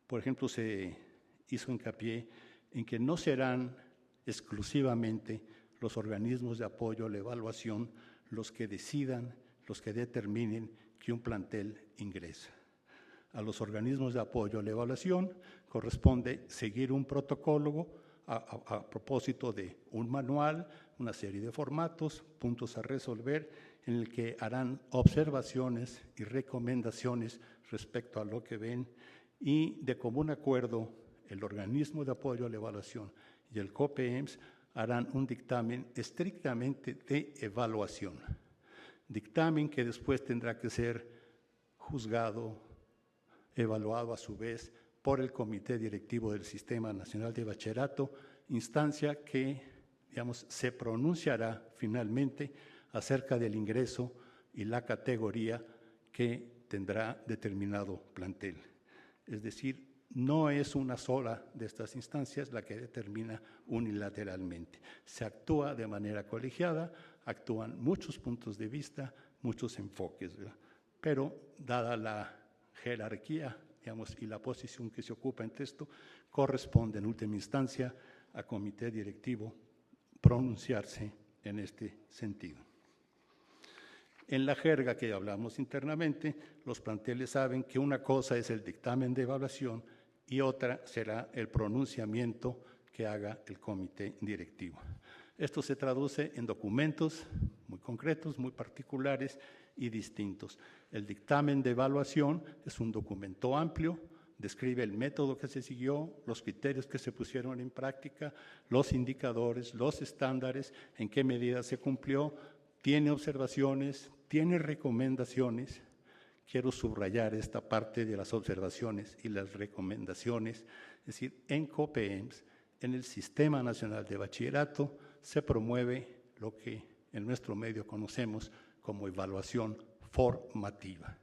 por ejemplo, se hizo hincapié en que no serán exclusivamente los organismos de apoyo a la evaluación los que decidan, los que determinen que un plantel ingresa. A los organismos de apoyo a la evaluación corresponde seguir un protocolo a propósito de un manual, una serie de formatos, puntos a resolver, en el que harán observaciones y recomendaciones respecto a lo que ven, y de común acuerdo el organismo de apoyo a la evaluación y el COPEEMS harán un dictamen estrictamente de evaluación. Dictamen que después tendrá que ser juzgado, evaluado a su vez por el Comité Directivo del Sistema Nacional de Bachillerato, instancia que, se pronunciará finalmente acerca del ingreso y la categoría que tendrá determinado plantel. Es decir, no es una sola de estas instancias la que determina unilateralmente. Se actúa de manera colegiada, actúan muchos puntos de vista, muchos enfoques, ¿verdad? Pero dada la jerarquía, y la posición que se ocupa en esto, corresponde en última instancia al comité directivo pronunciarse en este sentido. En la jerga que hablamos internamente, los planteles saben que una cosa es el dictamen de evaluación y otra será el pronunciamiento que haga el comité directivo. Esto se traduce en documentos muy concretos, muy particulares y distintos. El dictamen de evaluación es un documento amplio, describe el método que se siguió, los criterios que se pusieron en práctica, los indicadores, los estándares, en qué medida se cumplió, tiene observaciones, tiene recomendaciones. Quiero subrayar esta parte de las observaciones y las recomendaciones. Es decir, en COPEMS, en el Sistema Nacional de Bachillerato, se promueve lo que en nuestro medio conocemos como evaluación formativa.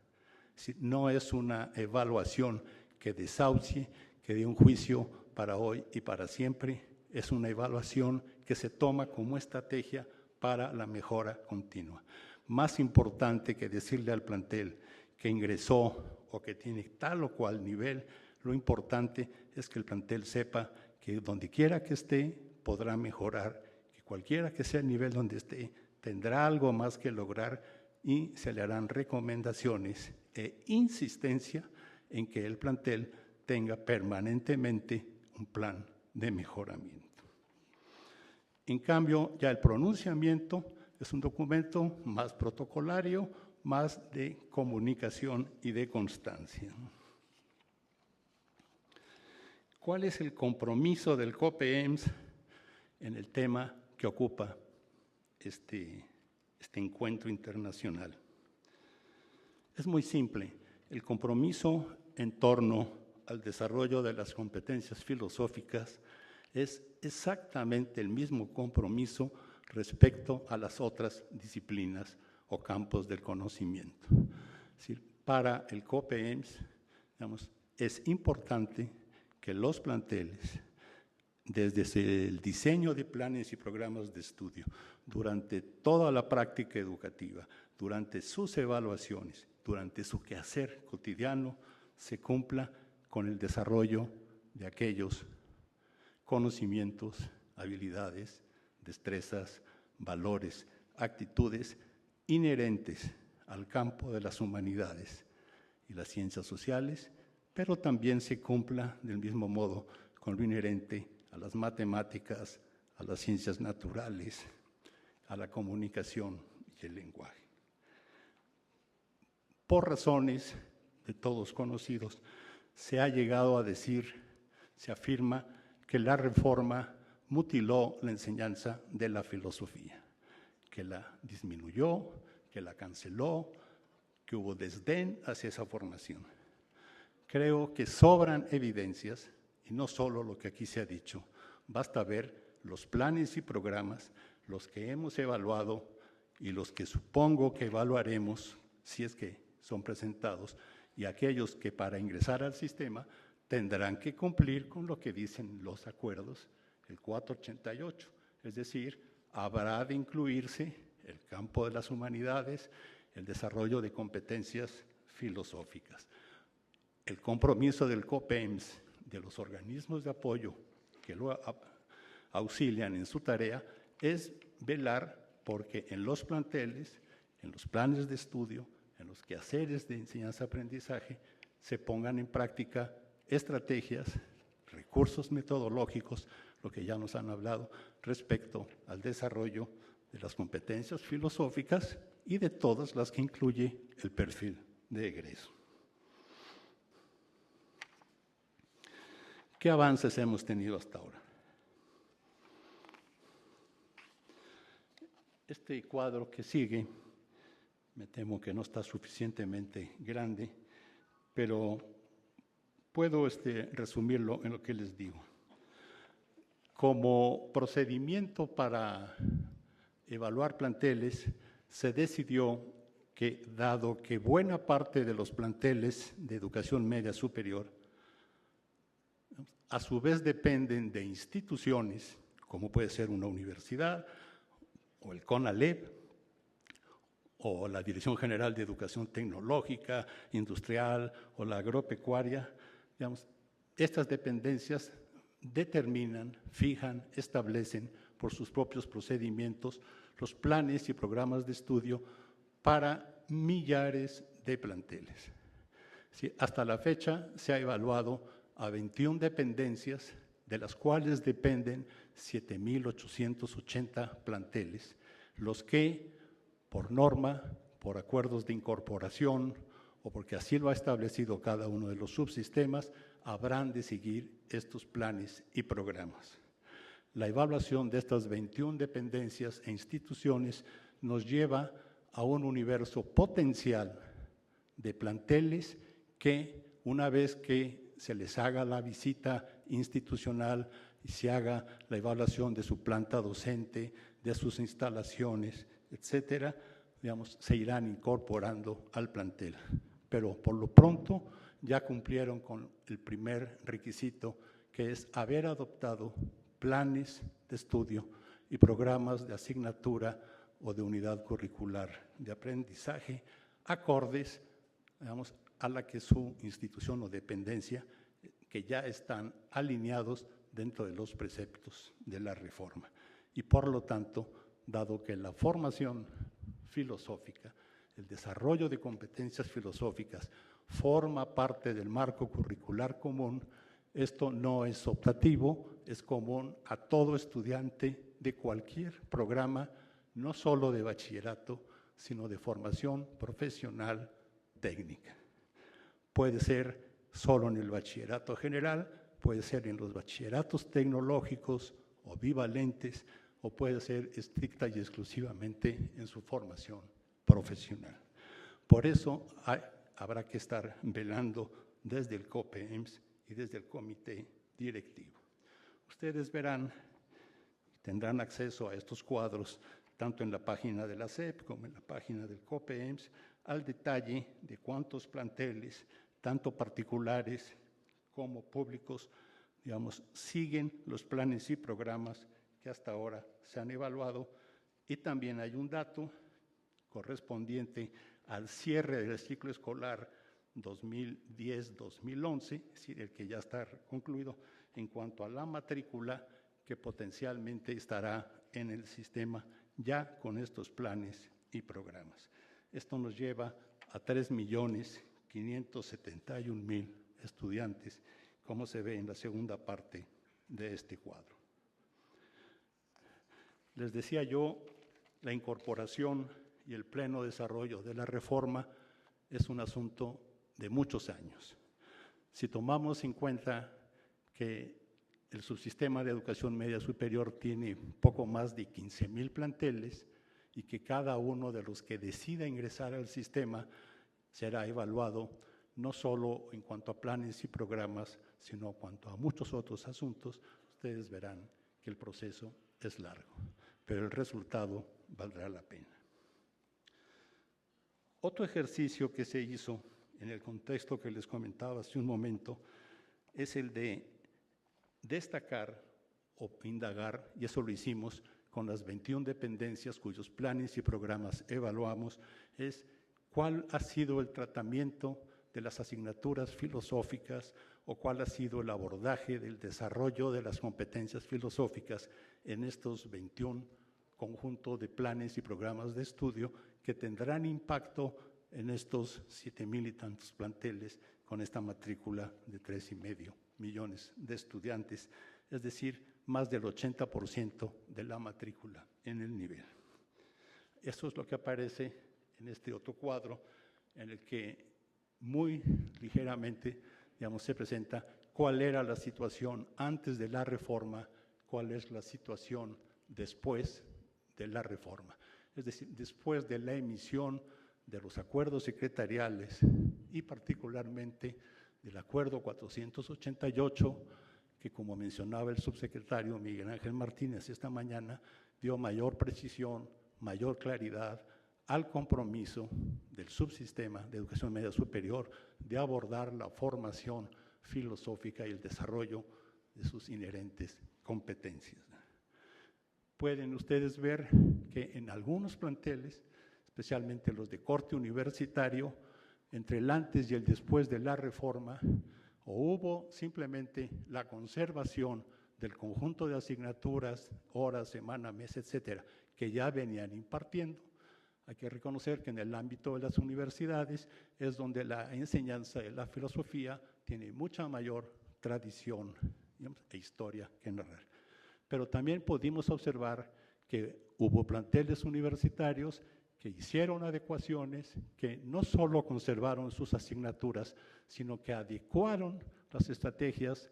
Es decir, no es una evaluación que desahucie, que dé un juicio para hoy y para siempre. Es una evaluación que se toma como estrategia para la mejora continua. Más importante que decirle al plantel que ingresó o que tiene tal o cual nivel, lo importante es que el plantel sepa que donde quiera que esté podrá mejorar, que cualquiera que sea el nivel donde esté tendrá algo más que lograr y se le harán recomendaciones e insistencia en que el plantel tenga permanentemente un plan de mejoramiento. En cambio, ya el pronunciamiento es un documento más protocolario, más de comunicación y de constancia. ¿Cuál es el compromiso del COPEMS en el tema que ocupa este encuentro internacional? Es muy simple. El compromiso en torno al desarrollo de las competencias filosóficas es exactamente el mismo compromiso respecto a las otras disciplinas o campos del conocimiento. Es decir, para el COPEMS, digamos, es importante que los planteles, desde el diseño de planes y programas de estudio, durante toda la práctica educativa, durante sus evaluaciones, durante su quehacer cotidiano, se cumpla con el desarrollo de aquellos conocimientos, habilidades, destrezas, valores, actitudes inherentes al campo de las humanidades y las ciencias sociales, pero también se cumpla del mismo modo con lo inherente a las matemáticas, a las ciencias naturales, a la comunicación y el lenguaje. Por razones de todos conocidos, se ha llegado a decir, se afirma que la reforma mutiló la enseñanza de la filosofía, que la disminuyó, que la canceló, que hubo desdén hacia esa formación. Creo que sobran evidencias, y no solo lo que aquí se ha dicho, basta ver los planes y programas, los que hemos evaluado y los que supongo que evaluaremos, si es que son presentados, y aquellos que para ingresar al sistema tendrán que cumplir con lo que dicen los acuerdos, el 488, es decir, habrá de incluirse el campo de las humanidades, el desarrollo de competencias filosóficas. El compromiso del COPEMS, de los organismos de apoyo que lo auxilian en su tarea, es velar porque en los planteles, en los planes de estudio, en los quehaceres de enseñanza-aprendizaje, se pongan en práctica estrategias, recursos metodológicos, lo que ya nos han hablado, respecto al desarrollo de las competencias filosóficas y de todas las que incluye el perfil de egreso. ¿Qué avances hemos tenido hasta ahora? Este cuadro que sigue, me temo que no está suficientemente grande, pero puedo resumirlo en lo que les digo. Como procedimiento para evaluar planteles, se decidió que, dado que buena parte de los planteles de educación media superior a su vez dependen de instituciones, como puede ser una universidad, o el CONALEP, o la Dirección General de Educación Tecnológica, Industrial, o la Agropecuaria, digamos, estas dependencias determinan, fijan, establecen por sus propios procedimientos los planes y programas de estudio para millares de planteles. Sí, hasta la fecha se ha evaluado a 21 dependencias de las cuales dependen 7.880 planteles, los que, por norma, por acuerdos de incorporación o porque así lo ha establecido cada uno de los subsistemas, habrán de seguir estos planes y programas. La evaluación de estas 21 dependencias e instituciones nos lleva a un universo potencial de planteles que, una vez que se les haga la visita institucional y se haga la evaluación de su planta docente, de sus instalaciones, etcétera, digamos, se irán incorporando al plantel. Pero por lo pronto ya cumplieron con el primer requisito, que es haber adoptado planes de estudio y programas de asignatura o de unidad curricular de aprendizaje acordes, digamos, a la que su institución o dependencia, que ya están alineados dentro de los preceptos de la reforma. Y por lo tanto, dado que la formación filosófica, el desarrollo de competencias filosóficas forma parte del marco curricular común, esto no es optativo, es común a todo estudiante de cualquier programa, no solo de bachillerato, sino de formación profesional técnica. Puede ser solo en el bachillerato general, puede ser en los bachilleratos tecnológicos o bivalentes, o puede ser estricta y exclusivamente en su formación profesional. Por eso habrá que estar velando desde el COPEEMS y desde el comité directivo. Ustedes verán, tendrán acceso a estos cuadros, tanto en la página de la SEP como en la página del COPEEMS, al detalle de cuántos planteles, tanto particulares como públicos, digamos, siguen los planes y programas que hasta ahora se han evaluado. Y también hay un dato correspondiente al cierre del ciclo escolar 2010-2011, es decir, el que ya está concluido, en cuanto a la matrícula que potencialmente estará en el sistema ya con estos planes y programas. Esto nos lleva a 3.571.000 estudiantes, como se ve en la segunda parte de este cuadro. Les decía yo, la incorporación y el pleno desarrollo de la reforma es un asunto de muchos años. Si tomamos en cuenta que el subsistema de educación media superior tiene poco más de 15.000 planteles y que cada uno de los que decida ingresar al sistema será evaluado no solo en cuanto a planes y programas, sino en cuanto a muchos otros asuntos, ustedes verán que el proceso es largo, pero el resultado valdrá la pena. Otro ejercicio que se hizo en el contexto que les comentaba hace un momento es el de destacar o indagar, y eso lo hicimos con las 21 dependencias cuyos planes y programas evaluamos, es cuál ha sido el tratamiento de las asignaturas filosóficas o cuál ha sido el abordaje del desarrollo de las competencias filosóficas en estos 21 conjuntos de planes y programas de estudio que tendrán impacto en estos 7.000 y tantos planteles con esta matrícula de 3,5 millones de estudiantes, es decir, más del 80% de la matrícula en el nivel. Eso es lo que aparece en este otro cuadro, en el que muy ligeramente, digamos, se presenta cuál era la situación antes de la reforma, cuál es la situación después de la reforma. Es decir, después de la emisión de los acuerdos secretariales y particularmente del acuerdo 488, que como mencionaba el subsecretario Miguel Ángel Martínez esta mañana, dio mayor precisión, mayor claridad al compromiso del subsistema de educación media superior de abordar la formación filosófica y el desarrollo de sus inherentes competencias. Pueden ustedes ver que en algunos planteles, especialmente los de corte universitario, entre el antes y el después de la reforma, o hubo simplemente la conservación del conjunto de asignaturas, horas, semana, mes, etcétera, que ya venían impartiendo. Hay que reconocer que en el ámbito de las universidades es donde la enseñanza de la filosofía tiene mucha mayor tradición digamos, e historia que narrar. Pero también pudimos observar que hubo planteles universitarios que hicieron adecuaciones, que no solo conservaron sus asignaturas, sino que adecuaron las estrategias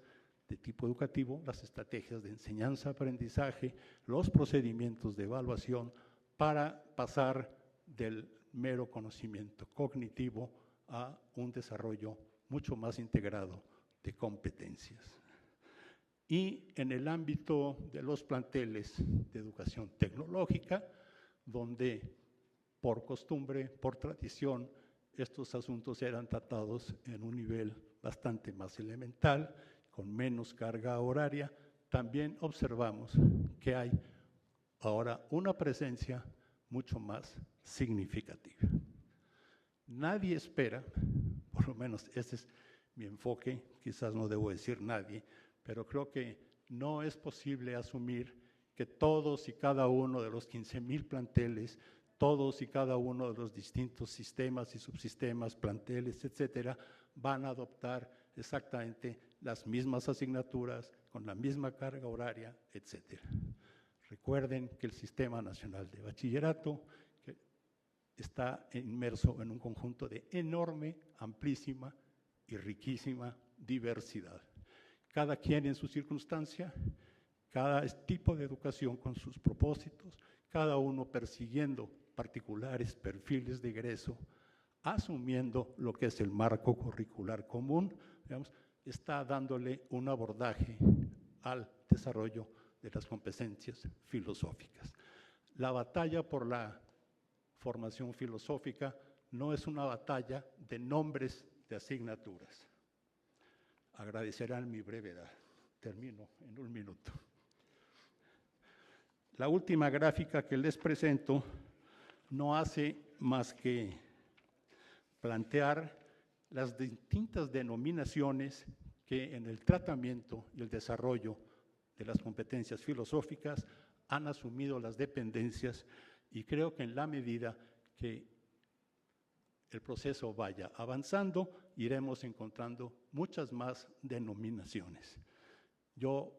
de tipo educativo, las estrategias de enseñanza-aprendizaje, los procedimientos de evaluación para pasar del mero conocimiento cognitivo a un desarrollo mucho más integrado de competencias. Y en el ámbito de los planteles de educación tecnológica, donde por costumbre, por tradición, estos asuntos eran tratados en un nivel bastante más elemental, con menos carga horaria, también observamos que hay ahora una presencia mucho más significativa. Nadie espera, por lo menos ese es mi enfoque, quizás no debo decir nadie, pero creo que no es posible asumir que todos y cada uno de los 15,000 planteles, todos y cada uno de los distintos sistemas y subsistemas, planteles, etcétera, van a adoptar exactamente las mismas asignaturas, con la misma carga horaria, etcétera. Recuerden que el Sistema Nacional de Bachillerato que está inmerso en un conjunto de enorme, amplísima y riquísima diversidad. Cada quien en su circunstancia, cada tipo de educación con sus propósitos, cada uno persiguiendo particulares perfiles de egreso, asumiendo lo que es el marco curricular común, digamos, está dándole un abordaje al desarrollo de las competencias filosóficas. La batalla por la formación filosófica no es una batalla de nombres de asignaturas. Agradecerán mi brevedad. Termino en un minuto. La última gráfica que les presento no hace más que plantear las distintas denominaciones que en el tratamiento y el desarrollo de las competencias filosóficas han asumido las dependencias, y creo que en la medida que el proceso vaya avanzando, iremos encontrando muchas más denominaciones. Yo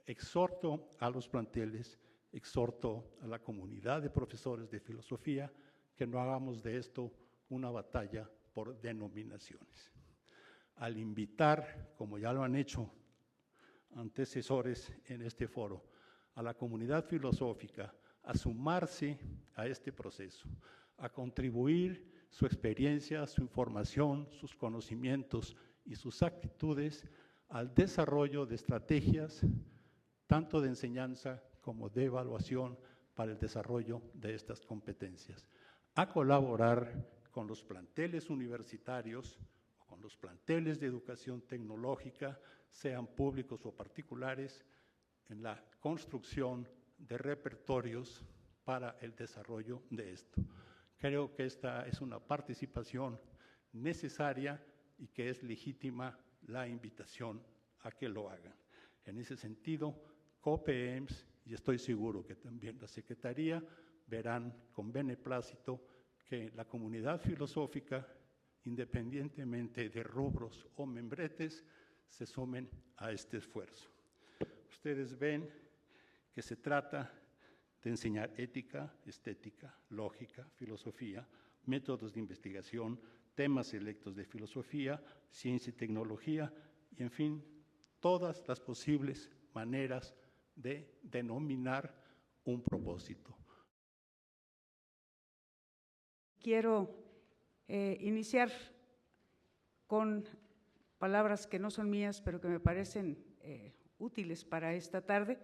exhorto a los planteles, exhorto a la comunidad de profesores de filosofía que no hagamos de esto una batalla por denominaciones. Al invitar, como ya lo han hecho antecesores en este foro, a la comunidad filosófica a sumarse a este proceso, a contribuir su experiencia, su información, sus conocimientos y sus actitudes al desarrollo de estrategias tanto de enseñanza como de evaluación para el desarrollo de estas competencias, a colaborar con los planteles universitarios o con los planteles de educación tecnológica, sean públicos o particulares, en la construcción de repertorios para el desarrollo de esto. Creo que esta es una participación necesaria y que es legítima la invitación a que lo hagan. En ese sentido, COPEEMS, y estoy seguro que también la Secretaría, verán con beneplácito que la comunidad filosófica, independientemente de rubros o membretes, se sumen a este esfuerzo. Ustedes ven que se trata de enseñar ética, estética, lógica, filosofía, métodos de investigación, temas selectos de filosofía, ciencia y tecnología, y en fin, todas las posibles maneras de denominar un propósito. Quiero iniciar con palabras que no son mías, pero que me parecen útiles para esta tarde.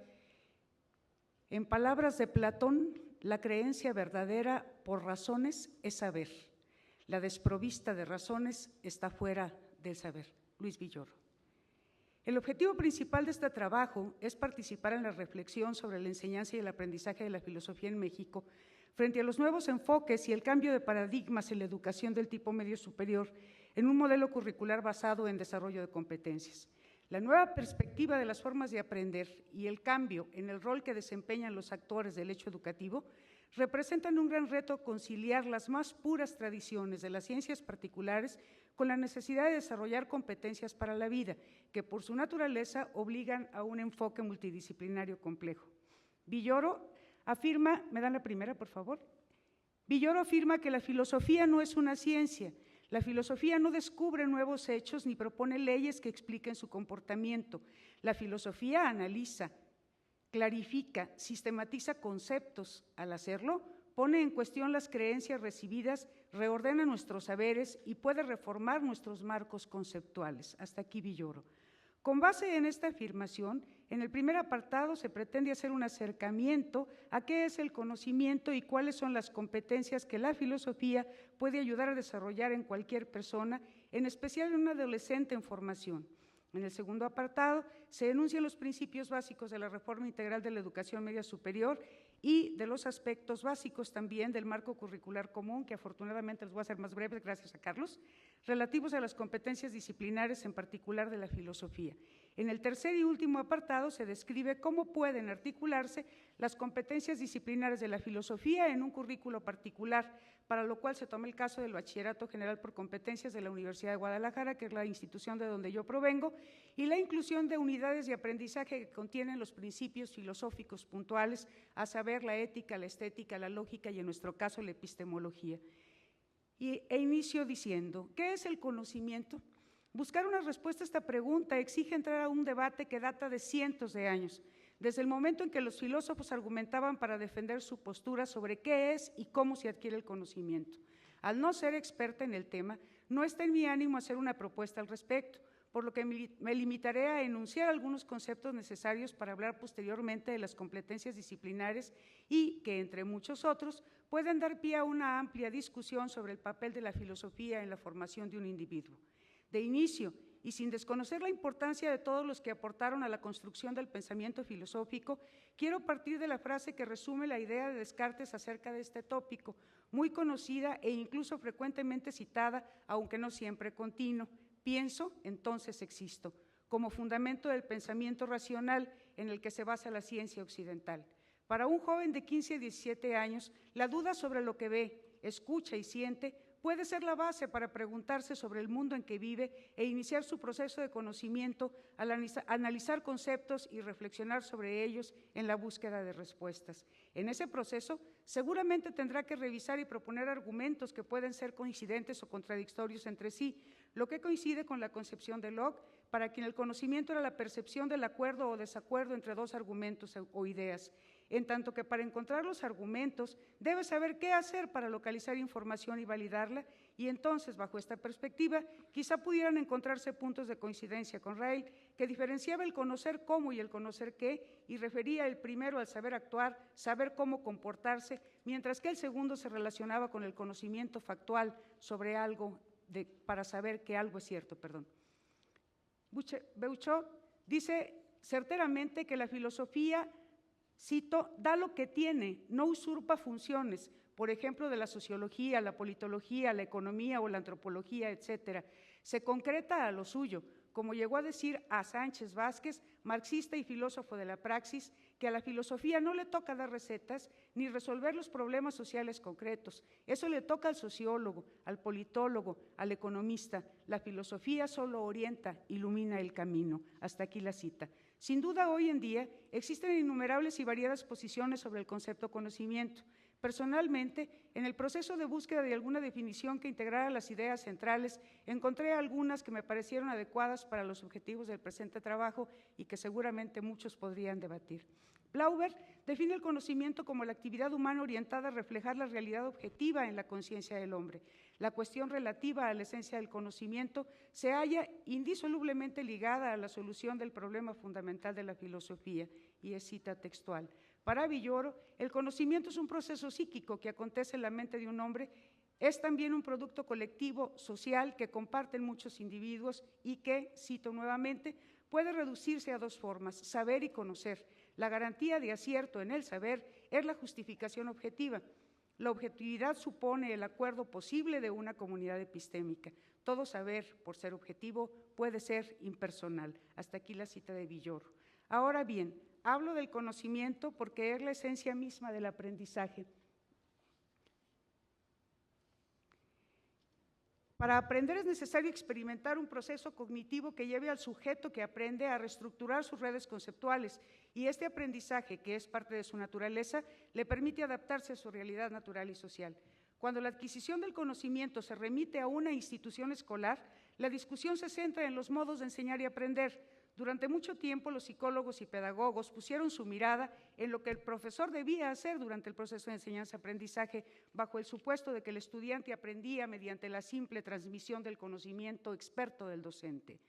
En palabras de Platón, la creencia verdadera por razones es saber. La desprovista de razones está fuera del saber. Luis Villoro. El objetivo principal de este trabajo es participar en la reflexión sobre la enseñanza y el aprendizaje de la filosofía en México frente a los nuevos enfoques y el cambio de paradigmas en la educación del tipo medio superior en un modelo curricular basado en desarrollo de competencias. La nueva perspectiva de las formas de aprender y el cambio en el rol que desempeñan los actores del hecho educativo representan un gran reto conciliar las más puras tradiciones de las ciencias particulares con la necesidad de desarrollar competencias para la vida, que por su naturaleza obligan a un enfoque multidisciplinario complejo. Villoro afirma, ¿me dan la primera, por favor? Villoro afirma que la filosofía no es una ciencia. La filosofía no descubre nuevos hechos ni propone leyes que expliquen su comportamiento. La filosofía analiza, clarifica, sistematiza conceptos. Al hacerlo, pone en cuestión las creencias recibidas, reordena nuestros saberes y puede reformar nuestros marcos conceptuales. Hasta aquí Villoro. Con base en esta afirmación, en el primer apartado se pretende hacer un acercamiento a qué es el conocimiento y cuáles son las competencias que la filosofía puede ayudar a desarrollar en cualquier persona, en especial en un adolescente en formación. En el segundo apartado se enuncian los principios básicos de la reforma integral de la educación media superior y de los aspectos básicos también del marco curricular común, que afortunadamente los voy a hacer más breves gracias a Carlos, relativos a las competencias disciplinares, en particular de la filosofía. En el tercer y último apartado se describe cómo pueden articularse las competencias disciplinares de la filosofía en un currículo particular, para lo cual se toma el caso del Bachillerato General por Competencias de la Universidad de Guadalajara, que es la institución de donde yo provengo, y la inclusión de unidades de aprendizaje que contienen los principios filosóficos puntuales, a saber, la ética, la estética, la lógica y, en nuestro caso, la epistemología. E inicio diciendo, ¿qué es el conocimiento? Buscar una respuesta a esta pregunta exige entrar a un debate que data de cientos de años, desde el momento en que los filósofos argumentaban para defender su postura sobre qué es y cómo se adquiere el conocimiento. Al no ser experta en el tema, no está en mi ánimo hacer una propuesta al respecto, por lo que me limitaré a enunciar algunos conceptos necesarios para hablar posteriormente de las competencias disciplinares y que, entre muchos otros, pueden dar pie a una amplia discusión sobre el papel de la filosofía en la formación de un individuo. De inicio, y sin desconocer la importancia de todos los que aportaron a la construcción del pensamiento filosófico, quiero partir de la frase que resume la idea de Descartes acerca de este tópico, muy conocida e incluso frecuentemente citada, aunque no siempre continuo: pienso, entonces existo, como fundamento del pensamiento racional en el que se basa la ciencia occidental. Para un joven de 15 a 17 años, la duda sobre lo que ve, escucha y siente puede ser la base para preguntarse sobre el mundo en que vive e iniciar su proceso de conocimiento al analizar conceptos y reflexionar sobre ellos en la búsqueda de respuestas. En ese proceso, seguramente tendrá que revisar y proponer argumentos que pueden ser coincidentes o contradictorios entre sí, lo que coincide con la concepción de Locke, para quien el conocimiento era la percepción del acuerdo o desacuerdo entre dos argumentos o ideas. En tanto que para encontrar los argumentos debe saber qué hacer para localizar información y validarla, y entonces, bajo esta perspectiva, quizá pudieran encontrarse puntos de coincidencia con Ryle, que diferenciaba el conocer cómo y el conocer qué, y refería el primero al saber actuar, saber cómo comportarse, mientras que el segundo se relacionaba con el conocimiento factual sobre algo, para saber que algo es cierto. Beuchot dice certeramente que la filosofía, cito, da lo que tiene, no usurpa funciones, por ejemplo, de la sociología, la politología, la economía o la antropología, etcétera. Se concreta a lo suyo, como llegó a decir a Sánchez Vázquez, marxista y filósofo de la praxis, que a la filosofía no le toca dar recetas ni resolver los problemas sociales concretos. Eso le toca al sociólogo, al politólogo, al economista. La filosofía solo orienta, ilumina el camino. Hasta aquí la cita. Sin duda, hoy en día existen innumerables y variadas posiciones sobre el concepto conocimiento. Personalmente, en el proceso de búsqueda de alguna definición que integrara las ideas centrales, encontré algunas que me parecieron adecuadas para los objetivos del presente trabajo y que seguramente muchos podrían debatir. Blaubert define el conocimiento como la actividad humana orientada a reflejar la realidad objetiva en la conciencia del hombre. La cuestión relativa a la esencia del conocimiento se halla indisolublemente ligada a la solución del problema fundamental de la filosofía, y es cita textual. Para Villoro, el conocimiento es un proceso psíquico que acontece en la mente de un hombre, es también un producto colectivo, social, que comparten muchos individuos y que, cito nuevamente, puede reducirse a dos formas: saber y conocer. La garantía de acierto en el saber es la justificación objetiva. La objetividad supone el acuerdo posible de una comunidad epistémica. Todo saber, por ser objetivo, puede ser impersonal. Hasta aquí la cita de Villoro. Ahora bien, hablo del conocimiento porque es la esencia misma del aprendizaje. Para aprender es necesario experimentar un proceso cognitivo que lleve al sujeto que aprende a reestructurar sus redes conceptuales, y este aprendizaje, que es parte de su naturaleza, le permite adaptarse a su realidad natural y social. Cuando la adquisición del conocimiento se remite a una institución escolar, la discusión se centra en los modos de enseñar y aprender. Durante mucho tiempo, los psicólogos y pedagogos pusieron su mirada en lo que el profesor debía hacer durante el proceso de enseñanza-aprendizaje, bajo el supuesto de que el estudiante aprendía mediante la simple transmisión del conocimiento experto del docente.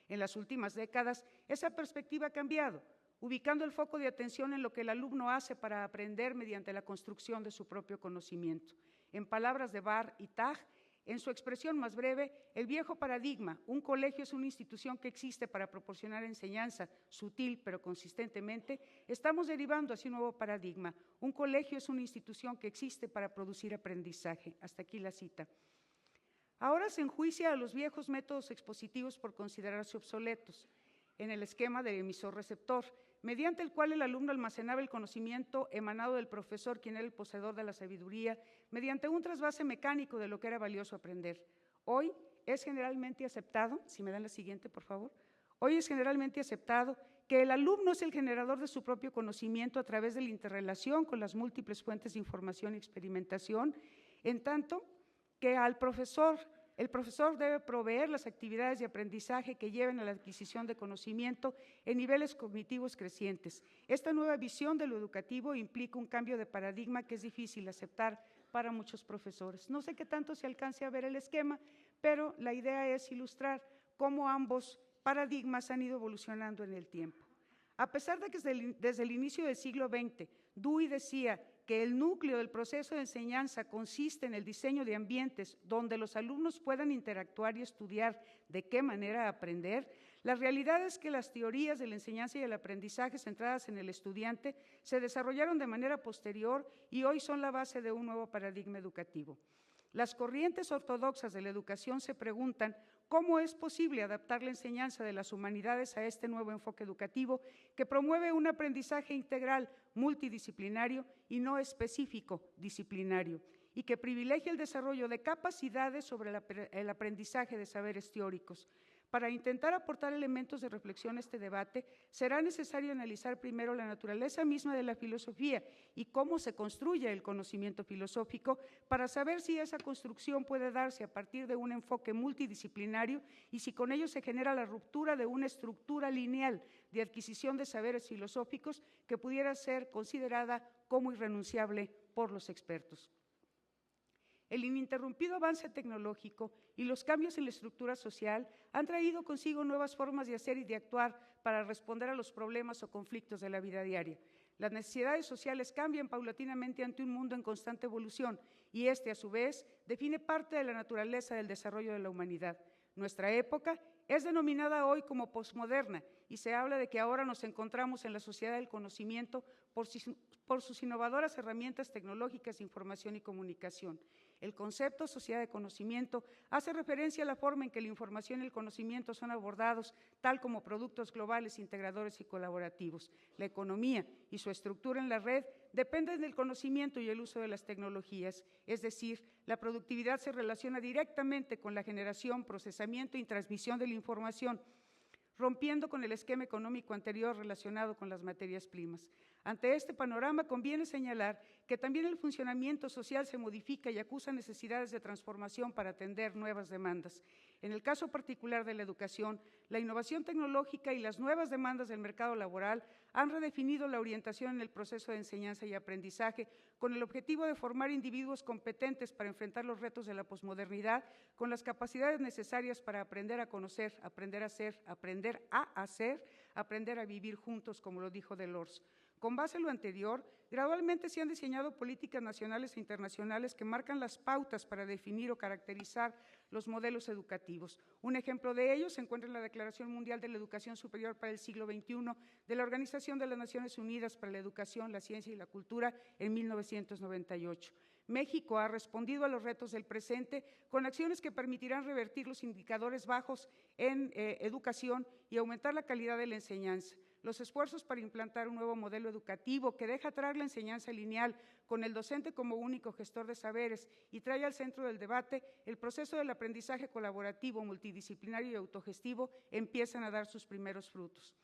En las últimas décadas, esa perspectiva ha cambiado, ubicando el foco de atención en lo que el alumno hace para aprender mediante la construcción de su propio conocimiento. En palabras de Barr y Tag, en su expresión más breve, el viejo paradigma, un colegio es una institución que existe para proporcionar enseñanza, sutil pero consistentemente, estamos derivando hacia un nuevo paradigma, un colegio es una institución que existe para producir aprendizaje. Hasta aquí la cita. Ahora se enjuicia a los viejos métodos expositivos por considerarse obsoletos, en el esquema del emisor-receptor, mediante el cual el alumno almacenaba el conocimiento emanado del profesor, quien era el poseedor de la sabiduría, mediante un trasvase mecánico de lo que era valioso aprender. Hoy es generalmente aceptado, si me dan la siguiente, por favor, hoy es generalmente aceptado que el alumno es el generador de su propio conocimiento a través de la interrelación con las múltiples fuentes de información y experimentación, en tanto que el profesor debe proveer las actividades de aprendizaje que lleven a la adquisición de conocimiento en niveles cognitivos crecientes. Esta nueva visión de lo educativo implica un cambio de paradigma que es difícil aceptar para muchos profesores. No sé qué tanto se alcance a ver el esquema, pero la idea es ilustrar cómo ambos paradigmas han ido evolucionando en el tiempo. A pesar de que desde el inicio del siglo XX, Dewey decía que el núcleo del proceso de enseñanza consiste en el diseño de ambientes donde los alumnos puedan interactuar y estudiar de qué manera aprender, la realidad es que las teorías de la enseñanza y el aprendizaje centradas en el estudiante se desarrollaron de manera posterior y hoy son la base de un nuevo paradigma educativo. Las corrientes ortodoxas de la educación se preguntan cómo es posible adaptar la enseñanza de las humanidades a este nuevo enfoque educativo que promueve un aprendizaje integral, multidisciplinario y no específico disciplinario, y que privilegia el desarrollo de capacidades sobre el aprendizaje de saberes teóricos. Para intentar aportar elementos de reflexión a este debate, será necesario analizar primero la naturaleza misma de la filosofía y cómo se construye el conocimiento filosófico para saber si esa construcción puede darse a partir de un enfoque multidisciplinario y si con ello se genera la ruptura de una estructura lineal de adquisición de saberes filosóficos que pudiera ser considerada como irrenunciable por los expertos. El ininterrumpido avance tecnológico y los cambios en la estructura social han traído consigo nuevas formas de hacer y de actuar para responder a los problemas o conflictos de la vida diaria. Las necesidades sociales cambian paulatinamente ante un mundo en constante evolución y este, a su vez, define parte de la naturaleza del desarrollo de la humanidad. Nuestra época es denominada hoy como posmoderna y se habla de que ahora nos encontramos en la sociedad del conocimiento por sus innovadoras herramientas tecnológicas de información y comunicación. El concepto sociedad de conocimiento hace referencia a la forma en que la información y el conocimiento son abordados tal como productos globales, integradores y colaborativos. La economía y su estructura en la red dependen del conocimiento y el uso de las tecnologías, es decir, la productividad se relaciona directamente con la generación, procesamiento y transmisión de la información, rompiendo con el esquema económico anterior relacionado con las materias primas. Ante este panorama conviene señalar que también el funcionamiento social se modifica y acusa necesidades de transformación para atender nuevas demandas. En el caso particular de la educación, la innovación tecnológica y las nuevas demandas del mercado laboral han redefinido la orientación en el proceso de enseñanza y aprendizaje con el objetivo de formar individuos competentes para enfrentar los retos de la posmodernidad con las capacidades necesarias para aprender a conocer, aprender a ser, aprender a hacer, aprender a vivir juntos, como lo dijo Delors. Con base en lo anterior, gradualmente se han diseñado políticas nacionales e internacionales que marcan las pautas para definir o caracterizar los modelos educativos. Un ejemplo de ello se encuentra en la Declaración Mundial de la Educación Superior para el Siglo XXI de la Organización de las Naciones Unidas para la Educación, la Ciencia y la Cultura en 1998. México ha respondido a los retos del presente con acciones que permitirán revertir los indicadores bajos en educación y aumentar la calidad de la enseñanza. los esfuerzos para implantar un nuevo modelo educativo que deja atrás la enseñanza lineal con el docente como único gestor de saberes y trae al centro del debate el proceso del aprendizaje colaborativo, multidisciplinario y autogestivo empiezan a dar sus primeros frutos.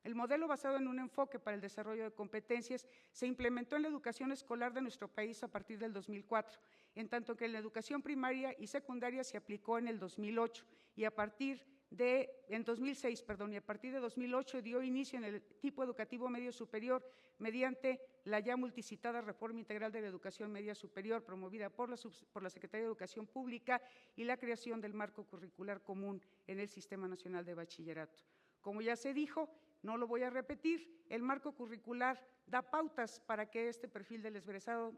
El modelo basado en un enfoque para el desarrollo de competencias se implementó en la educación escolar de nuestro país a partir del 2004, en tanto que en la educación primaria y secundaria se aplicó en el 2008 y en 2006, y a partir de 2008 dio inicio en el tipo educativo medio superior mediante la ya multicitada Reforma Integral de la Educación Media Superior promovida por la Secretaría de Educación Pública y la creación del marco curricular común en el Sistema Nacional de Bachillerato. Como ya se dijo, no lo voy a repetir, el marco curricular da pautas para que este perfil del egresado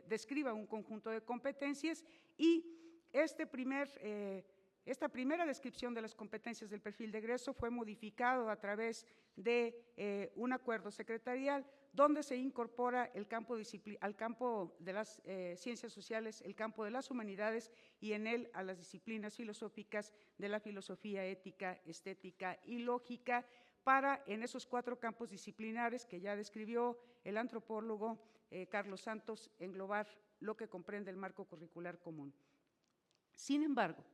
describa un conjunto de competencias y esta primera descripción de las competencias del perfil de egreso fue modificado a través de un acuerdo secretarial donde se incorpora al campo de las ciencias sociales, el campo de las humanidades y en él a las disciplinas filosóficas de la filosofía ética, estética y lógica, para en esos 4 campos disciplinares que ya describió el antropólogo Carlos Santos englobar lo que comprende el marco curricular común. Sin embargo,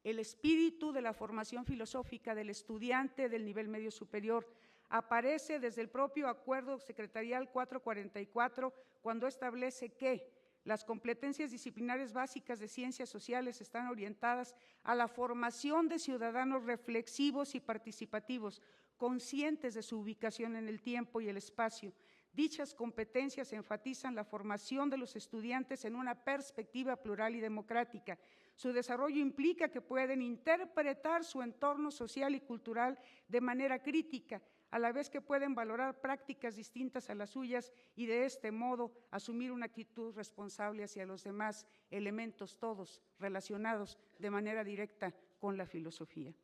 el espíritu de la formación filosófica del estudiante del nivel medio superior aparece desde el propio Acuerdo Secretarial 444 cuando establece que las competencias disciplinares básicas de ciencias sociales están orientadas a la formación de ciudadanos reflexivos y participativos, conscientes de su ubicación en el tiempo y el espacio. Dichas competencias enfatizan la formación de los estudiantes en una perspectiva plural y democrática. Su desarrollo implica que pueden interpretar su entorno social y cultural de manera crítica, a la vez que pueden valorar prácticas distintas a las suyas y de este modo asumir una actitud responsable hacia los demás elementos todos relacionados de manera directa con la filosofía.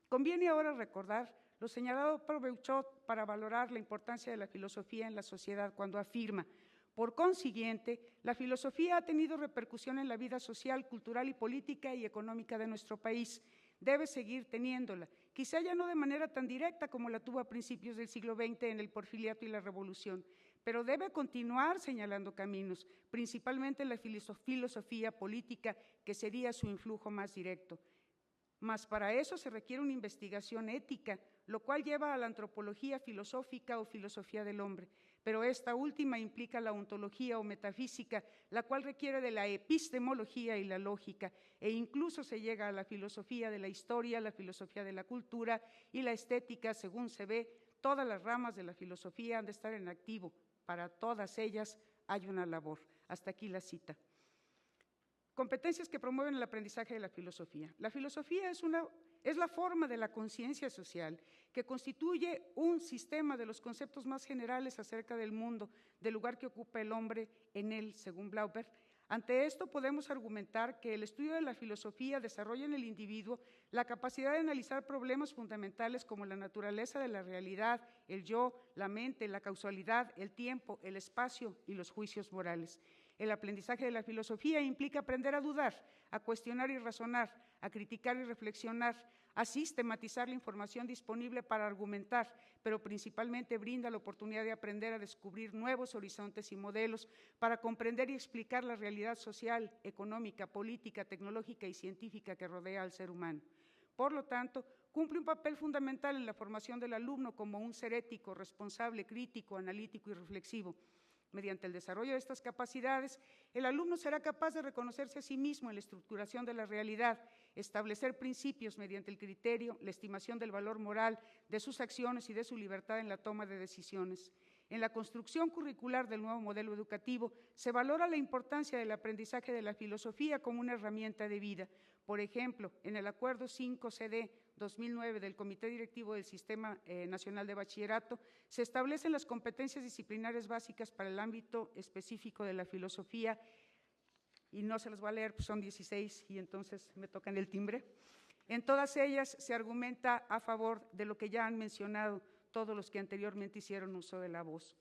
Conviene ahora recordar lo señalado por Beuchot para valorar la importancia de la filosofía en la sociedad cuando afirma: por consiguiente, la filosofía ha tenido repercusión en la vida social, cultural y política y económica de nuestro país. Debe seguir teniéndola, quizá ya no de manera tan directa como la tuvo a principios del siglo XX en el Porfiriato y la Revolución, pero debe continuar señalando caminos, principalmente en la filosofía política, que sería su influjo más directo. Mas para eso se requiere una investigación ética, lo cual lleva a la antropología filosófica o filosofía del hombre, pero esta última implica la ontología o metafísica, la cual requiere de la epistemología y la lógica, e incluso se llega a la filosofía de la historia, la filosofía de la cultura y la estética. Según se ve, todas las ramas de la filosofía han de estar en activo, para todas ellas hay una labor. Hasta aquí la cita. Competencias que promueven el aprendizaje de la filosofía. La filosofía es la forma de la conciencia social que constituye un sistema de los conceptos más generales acerca del mundo, del lugar que ocupa el hombre en él, según Glauber. Ante esto podemos argumentar que el estudio de la filosofía desarrolla en el individuo la capacidad de analizar problemas fundamentales como la naturaleza de la realidad, el yo, la mente, la causalidad, el tiempo, el espacio y los juicios morales. El aprendizaje de la filosofía implica aprender a dudar, a cuestionar y razonar, a criticar y reflexionar, a sistematizar la información disponible para argumentar, pero principalmente brinda la oportunidad de aprender a descubrir nuevos horizontes y modelos para comprender y explicar la realidad social, económica, política, tecnológica y científica que rodea al ser humano. Por lo tanto, cumple un papel fundamental en la formación del alumno como un ser ético, responsable, crítico, analítico y reflexivo. Mediante el desarrollo de estas capacidades, el alumno será capaz de reconocerse a sí mismo en la estructuración de la realidad, establecer principios mediante el criterio, la estimación del valor moral de sus acciones y de su libertad en la toma de decisiones. En la construcción curricular del nuevo modelo educativo se valora la importancia del aprendizaje de la filosofía como una herramienta de vida. Por ejemplo, en el Acuerdo 5CD 2009 del Comité Directivo del Sistema Nacional de Bachillerato, se establecen las competencias disciplinares básicas para el ámbito específico de la filosofía, y no se las voy a leer, pues son 16 y entonces me tocan el timbre. En todas ellas se argumenta a favor de lo que ya han mencionado todos los que anteriormente hicieron uso de la voz.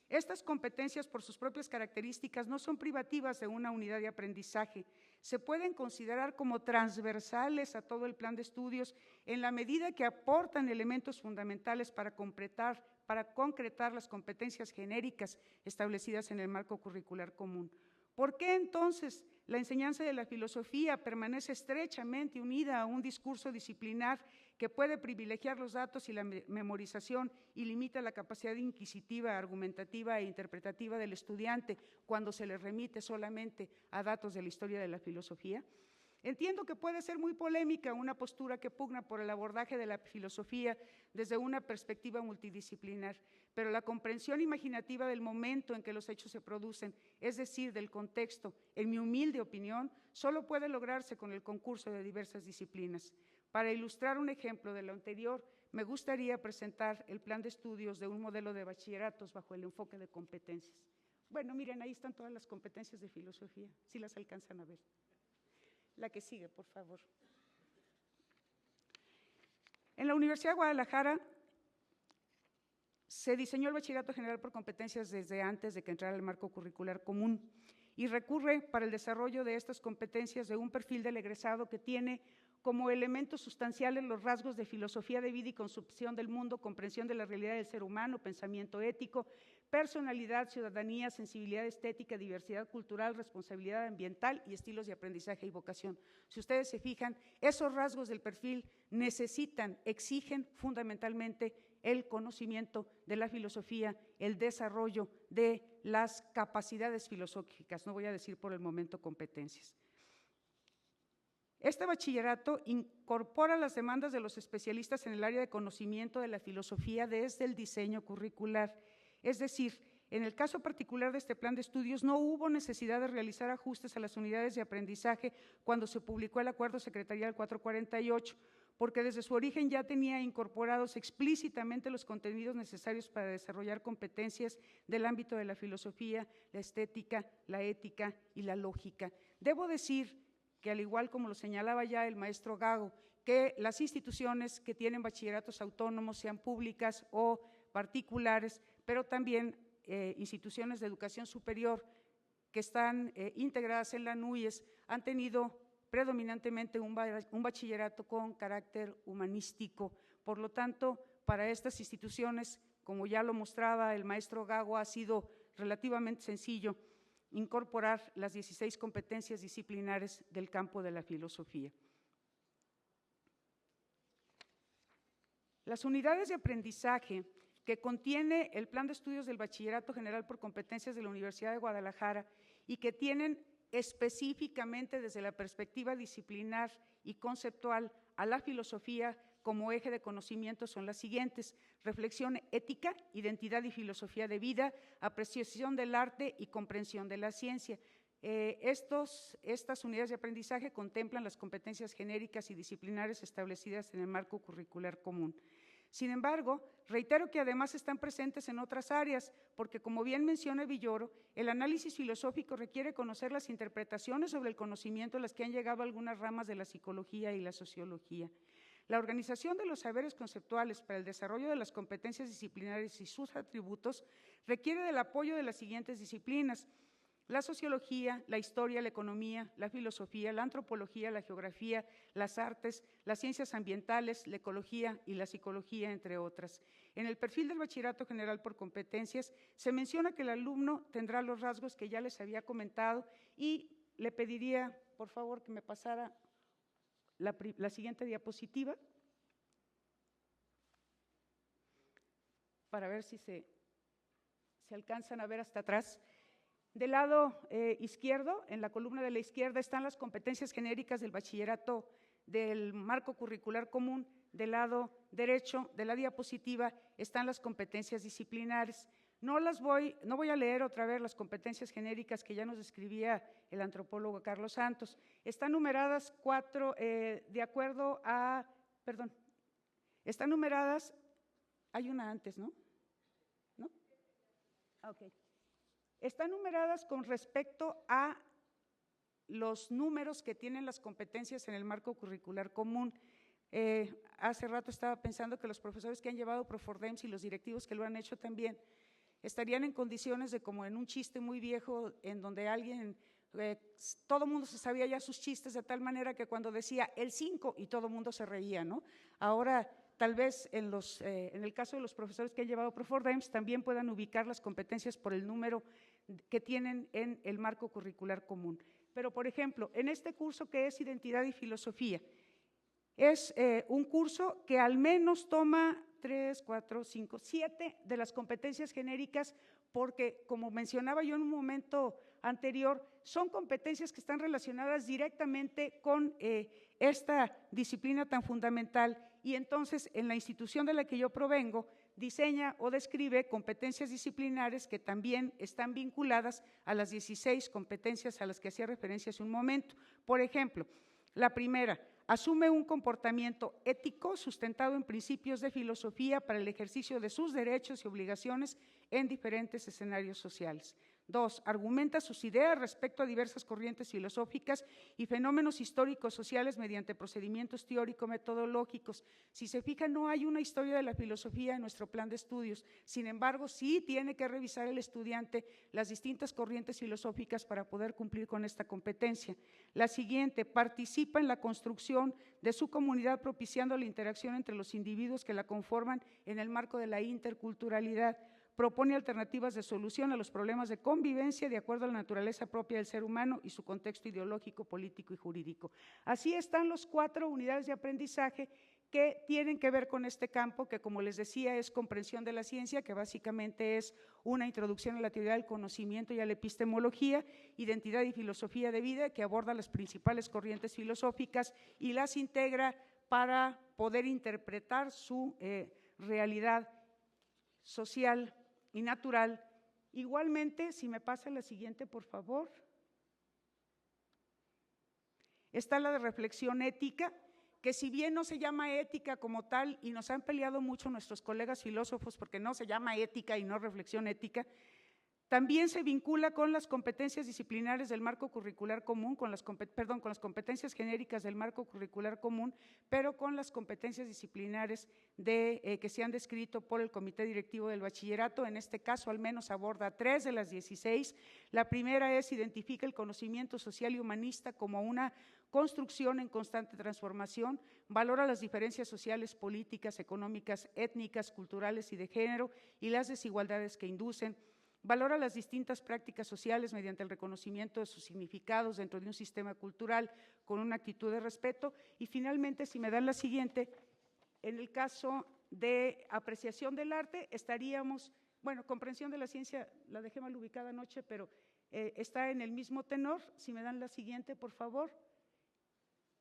Estas competencias, por sus propias características, no son privativas de una unidad de aprendizaje. Se pueden considerar como transversales a todo el plan de estudios en la medida que aportan elementos fundamentales para completar para concretar las competencias genéricas establecidas en el marco curricular común. ¿Por qué entonces la enseñanza de la filosofía permanece estrechamente unida a un discurso disciplinar que puede privilegiar los datos y la memorización y limita la capacidad inquisitiva, argumentativa e interpretativa del estudiante cuando se le remite solamente a datos de la historia de la filosofía? Entiendo que puede ser muy polémica una postura que pugna por el abordaje de la filosofía desde una perspectiva multidisciplinar, pero la comprensión imaginativa del momento en que los hechos se producen, es decir, del contexto, en mi humilde opinión, solo puede lograrse con el concurso de diversas disciplinas. Para ilustrar un ejemplo de lo anterior, me gustaría presentar el plan de estudios de un modelo de bachilleratos bajo el enfoque de competencias. Bueno, miren, ahí están todas las competencias de filosofía, si las alcanzan a ver. La que sigue, por favor. En la Universidad de Guadalajara se diseñó el Bachillerato General por Competencias desde antes de que entrara el marco curricular común y recurre para el desarrollo de estas competencias de un perfil del egresado que tiene como elementos sustanciales los rasgos de filosofía de vida y concepción del mundo, comprensión de la realidad del ser humano, pensamiento ético, personalidad, ciudadanía, sensibilidad estética, diversidad cultural, responsabilidad ambiental y estilos de aprendizaje y vocación. Si ustedes se fijan, esos rasgos del perfil exigen fundamentalmente el conocimiento de la filosofía, el desarrollo de las capacidades filosóficas, no voy a decir por el momento competencias. Este bachillerato incorpora las demandas de los especialistas en el área de conocimiento de la filosofía desde el diseño curricular. Es decir, en el caso particular de este plan de estudios no hubo necesidad de realizar ajustes a las unidades de aprendizaje cuando se publicó el Acuerdo Secretarial 448, porque desde su origen ya tenía incorporados explícitamente los contenidos necesarios para desarrollar competencias del ámbito de la filosofía, la estética, la ética y la lógica. Debo decir que al igual como lo señalaba ya el maestro Gago, que las instituciones que tienen bachilleratos autónomos, sean públicas o particulares, pero también instituciones de educación superior que están integradas en la NUYES, han tenido predominantemente un bachillerato con carácter humanístico. Por lo tanto, para estas instituciones, como ya lo mostraba el maestro Gago, ha sido relativamente sencillo incorporar las 16 competencias disciplinares del campo de la filosofía. Las unidades de aprendizaje que contiene el Plan de Estudios del Bachillerato General por Competencias de la Universidad de Guadalajara y que tienen específicamente desde la perspectiva disciplinar y conceptual a la filosofía como eje de conocimiento son las siguientes: reflexión ética, identidad y filosofía de vida, apreciación del arte y comprensión de la ciencia. Estas unidades de aprendizaje contemplan las competencias genéricas y disciplinares establecidas en el marco curricular común. Sin embargo, reitero que además están presentes en otras áreas, porque como bien menciona Villoro, el análisis filosófico requiere conocer las interpretaciones sobre el conocimiento a las que han llegado algunas ramas de la psicología y la sociología. La organización de los saberes conceptuales para el desarrollo de las competencias disciplinares y sus atributos requiere del apoyo de las siguientes disciplinas: la sociología, la historia, la economía, la filosofía, la antropología, la geografía, las artes, las ciencias ambientales, la ecología y la psicología, entre otras. En el perfil del Bachillerato General por Competencias se menciona que el alumno tendrá los rasgos que ya les había comentado y le pediría, por favor, que me pasara la siguiente diapositiva para ver si se alcanzan a ver hasta atrás. Del lado izquierdo, en la columna de la izquierda, están las competencias genéricas del bachillerato del marco curricular común. Del lado derecho de la diapositiva están las competencias disciplinares. No voy a leer otra vez las competencias genéricas que ya nos describía el antropólogo Carlos Santos. Están numeradas de acuerdo a, están numeradas, hay una antes, ¿no? ¿No? Ok. Están numeradas con respecto a los números que tienen las competencias en el marco curricular común. Hace rato estaba pensando que los profesores que han llevado Profordems y los directivos que lo han hecho también estarían en condiciones de, como en un chiste muy viejo, en donde alguien, todo el mundo se sabía ya sus chistes de tal manera que cuando decía el 5 y todo el mundo se reía, ¿no? Ahora tal vez en el caso de los profesores que han llevado Profordems también puedan ubicar las competencias por el número que tienen en el marco curricular común. Pero, por ejemplo, en este curso que es Identidad y Filosofía, es un curso que al menos toma 3, 4, 5, 7 de las competencias genéricas, porque, como mencionaba yo en un momento anterior, son competencias que están relacionadas directamente con esta disciplina tan fundamental, y entonces en la institución de la que yo provengo diseña o describe competencias disciplinares que también están vinculadas a las 16 competencias a las que hacía referencia hace un momento. Por ejemplo, la primera, asume un comportamiento ético sustentado en principios de filosofía para el ejercicio de sus derechos y obligaciones en diferentes escenarios sociales. 2. Argumenta sus ideas respecto a diversas corrientes filosóficas y fenómenos históricos sociales mediante procedimientos teórico-metodológicos. Si se fijan, no hay una historia de la filosofía en nuestro plan de estudios. Sin embargo, sí tiene que revisar el estudiante las distintas corrientes filosóficas para poder cumplir con esta competencia. La siguiente, participa en la construcción de su comunidad propiciando la interacción entre los individuos que la conforman en el marco de la interculturalidad. Propone alternativas de solución a los problemas de convivencia de acuerdo a la naturaleza propia del ser humano y su contexto ideológico, político y jurídico. Así están las 4 unidades de aprendizaje que tienen que ver con este campo, que, como les decía, es comprensión de la ciencia, que básicamente es una introducción a la teoría del conocimiento y a la epistemología; identidad y filosofía de vida, que aborda las principales corrientes filosóficas y las integra para poder interpretar su realidad social y natural. Igualmente, si me pasa la siguiente, por favor. Está la de reflexión ética, que si bien no se llama ética como tal, y nos han peleado mucho nuestros colegas filósofos porque no se llama ética y no reflexión ética, también se vincula con las competencias disciplinares del marco curricular común, con las competencias genéricas del marco curricular común, pero con las competencias disciplinares que se han descrito por el Comité Directivo del Bachillerato. En este caso, al menos aborda 3 de las 16. La primera es: identifica el conocimiento social y humanista como una construcción en constante transformación, valora las diferencias sociales, políticas, económicas, étnicas, culturales y de género y las desigualdades que inducen. Valora las distintas prácticas sociales mediante el reconocimiento de sus significados dentro de un sistema cultural con una actitud de respeto. Y finalmente, si me dan la siguiente, en el caso de apreciación del arte estaríamos, comprensión de la ciencia la dejé mal ubicada anoche, pero está en el mismo tenor. Si me dan la siguiente, por favor.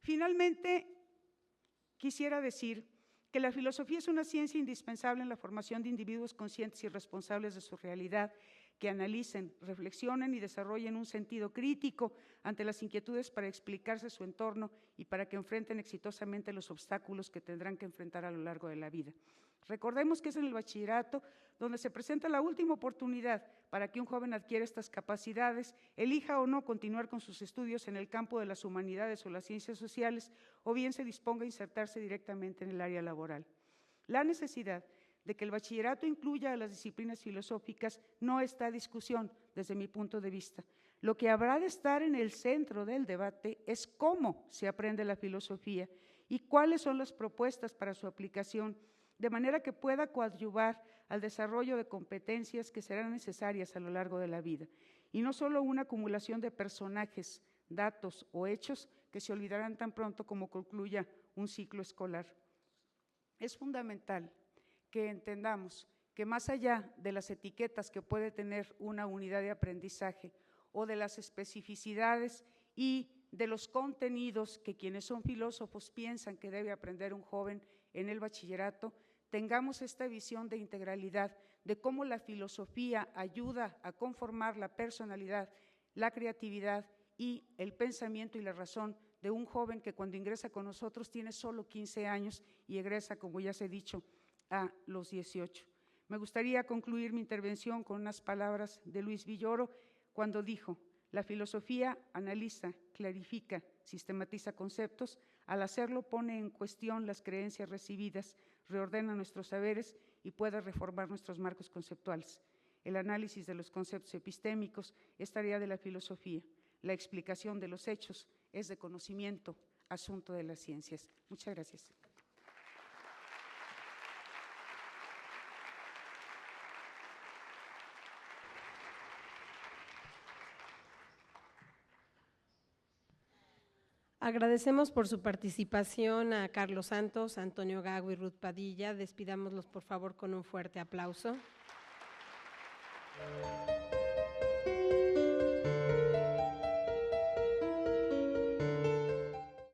Finalmente, quisiera decir que la filosofía es una ciencia indispensable en la formación de individuos conscientes y responsables de su realidad, que analicen, reflexionen y desarrollen un sentido crítico ante las inquietudes para explicarse su entorno y para que enfrenten exitosamente los obstáculos que tendrán que enfrentar a lo largo de la vida. Recordemos que es en el bachillerato donde se presenta la última oportunidad para que un joven adquiera estas capacidades, elija o no continuar con sus estudios en el campo de las humanidades o las ciencias sociales, o bien se disponga a insertarse directamente en el área laboral. La necesidad de que el bachillerato incluya a las disciplinas filosóficas no está a discusión desde mi punto de vista. Lo que habrá de estar en el centro del debate es cómo se aprende la filosofía y cuáles son las propuestas para su aplicación, de manera que pueda coadyuvar al desarrollo de competencias que serán necesarias a lo largo de la vida, y no solo una acumulación de personajes, datos o hechos que se olvidarán tan pronto como concluya un ciclo escolar. Es fundamental que entendamos que más allá de las etiquetas que puede tener una unidad de aprendizaje o de las especificidades y de los contenidos que quienes son filósofos piensan que debe aprender un joven en el bachillerato, tengamos esta visión de integralidad, de cómo la filosofía ayuda a conformar la personalidad, la creatividad y el pensamiento y la razón de un joven que cuando ingresa con nosotros tiene solo 15 años y egresa, como ya se ha dicho, a los 18. Me gustaría concluir mi intervención con unas palabras de Luis Villoro cuando dijo: la filosofía analiza, clarifica, sistematiza conceptos. Al hacerlo pone en cuestión las creencias recibidas, reordena nuestros saberes y puede reformar nuestros marcos conceptuales. El análisis de los conceptos epistémicos es tarea de la filosofía. La explicación de los hechos es de conocimiento, asunto de las ciencias. Muchas gracias. Agradecemos por su participación a Carlos Santos, Antonio Gago y Ruth Padilla. Despidámoslos, por favor, con un fuerte aplauso.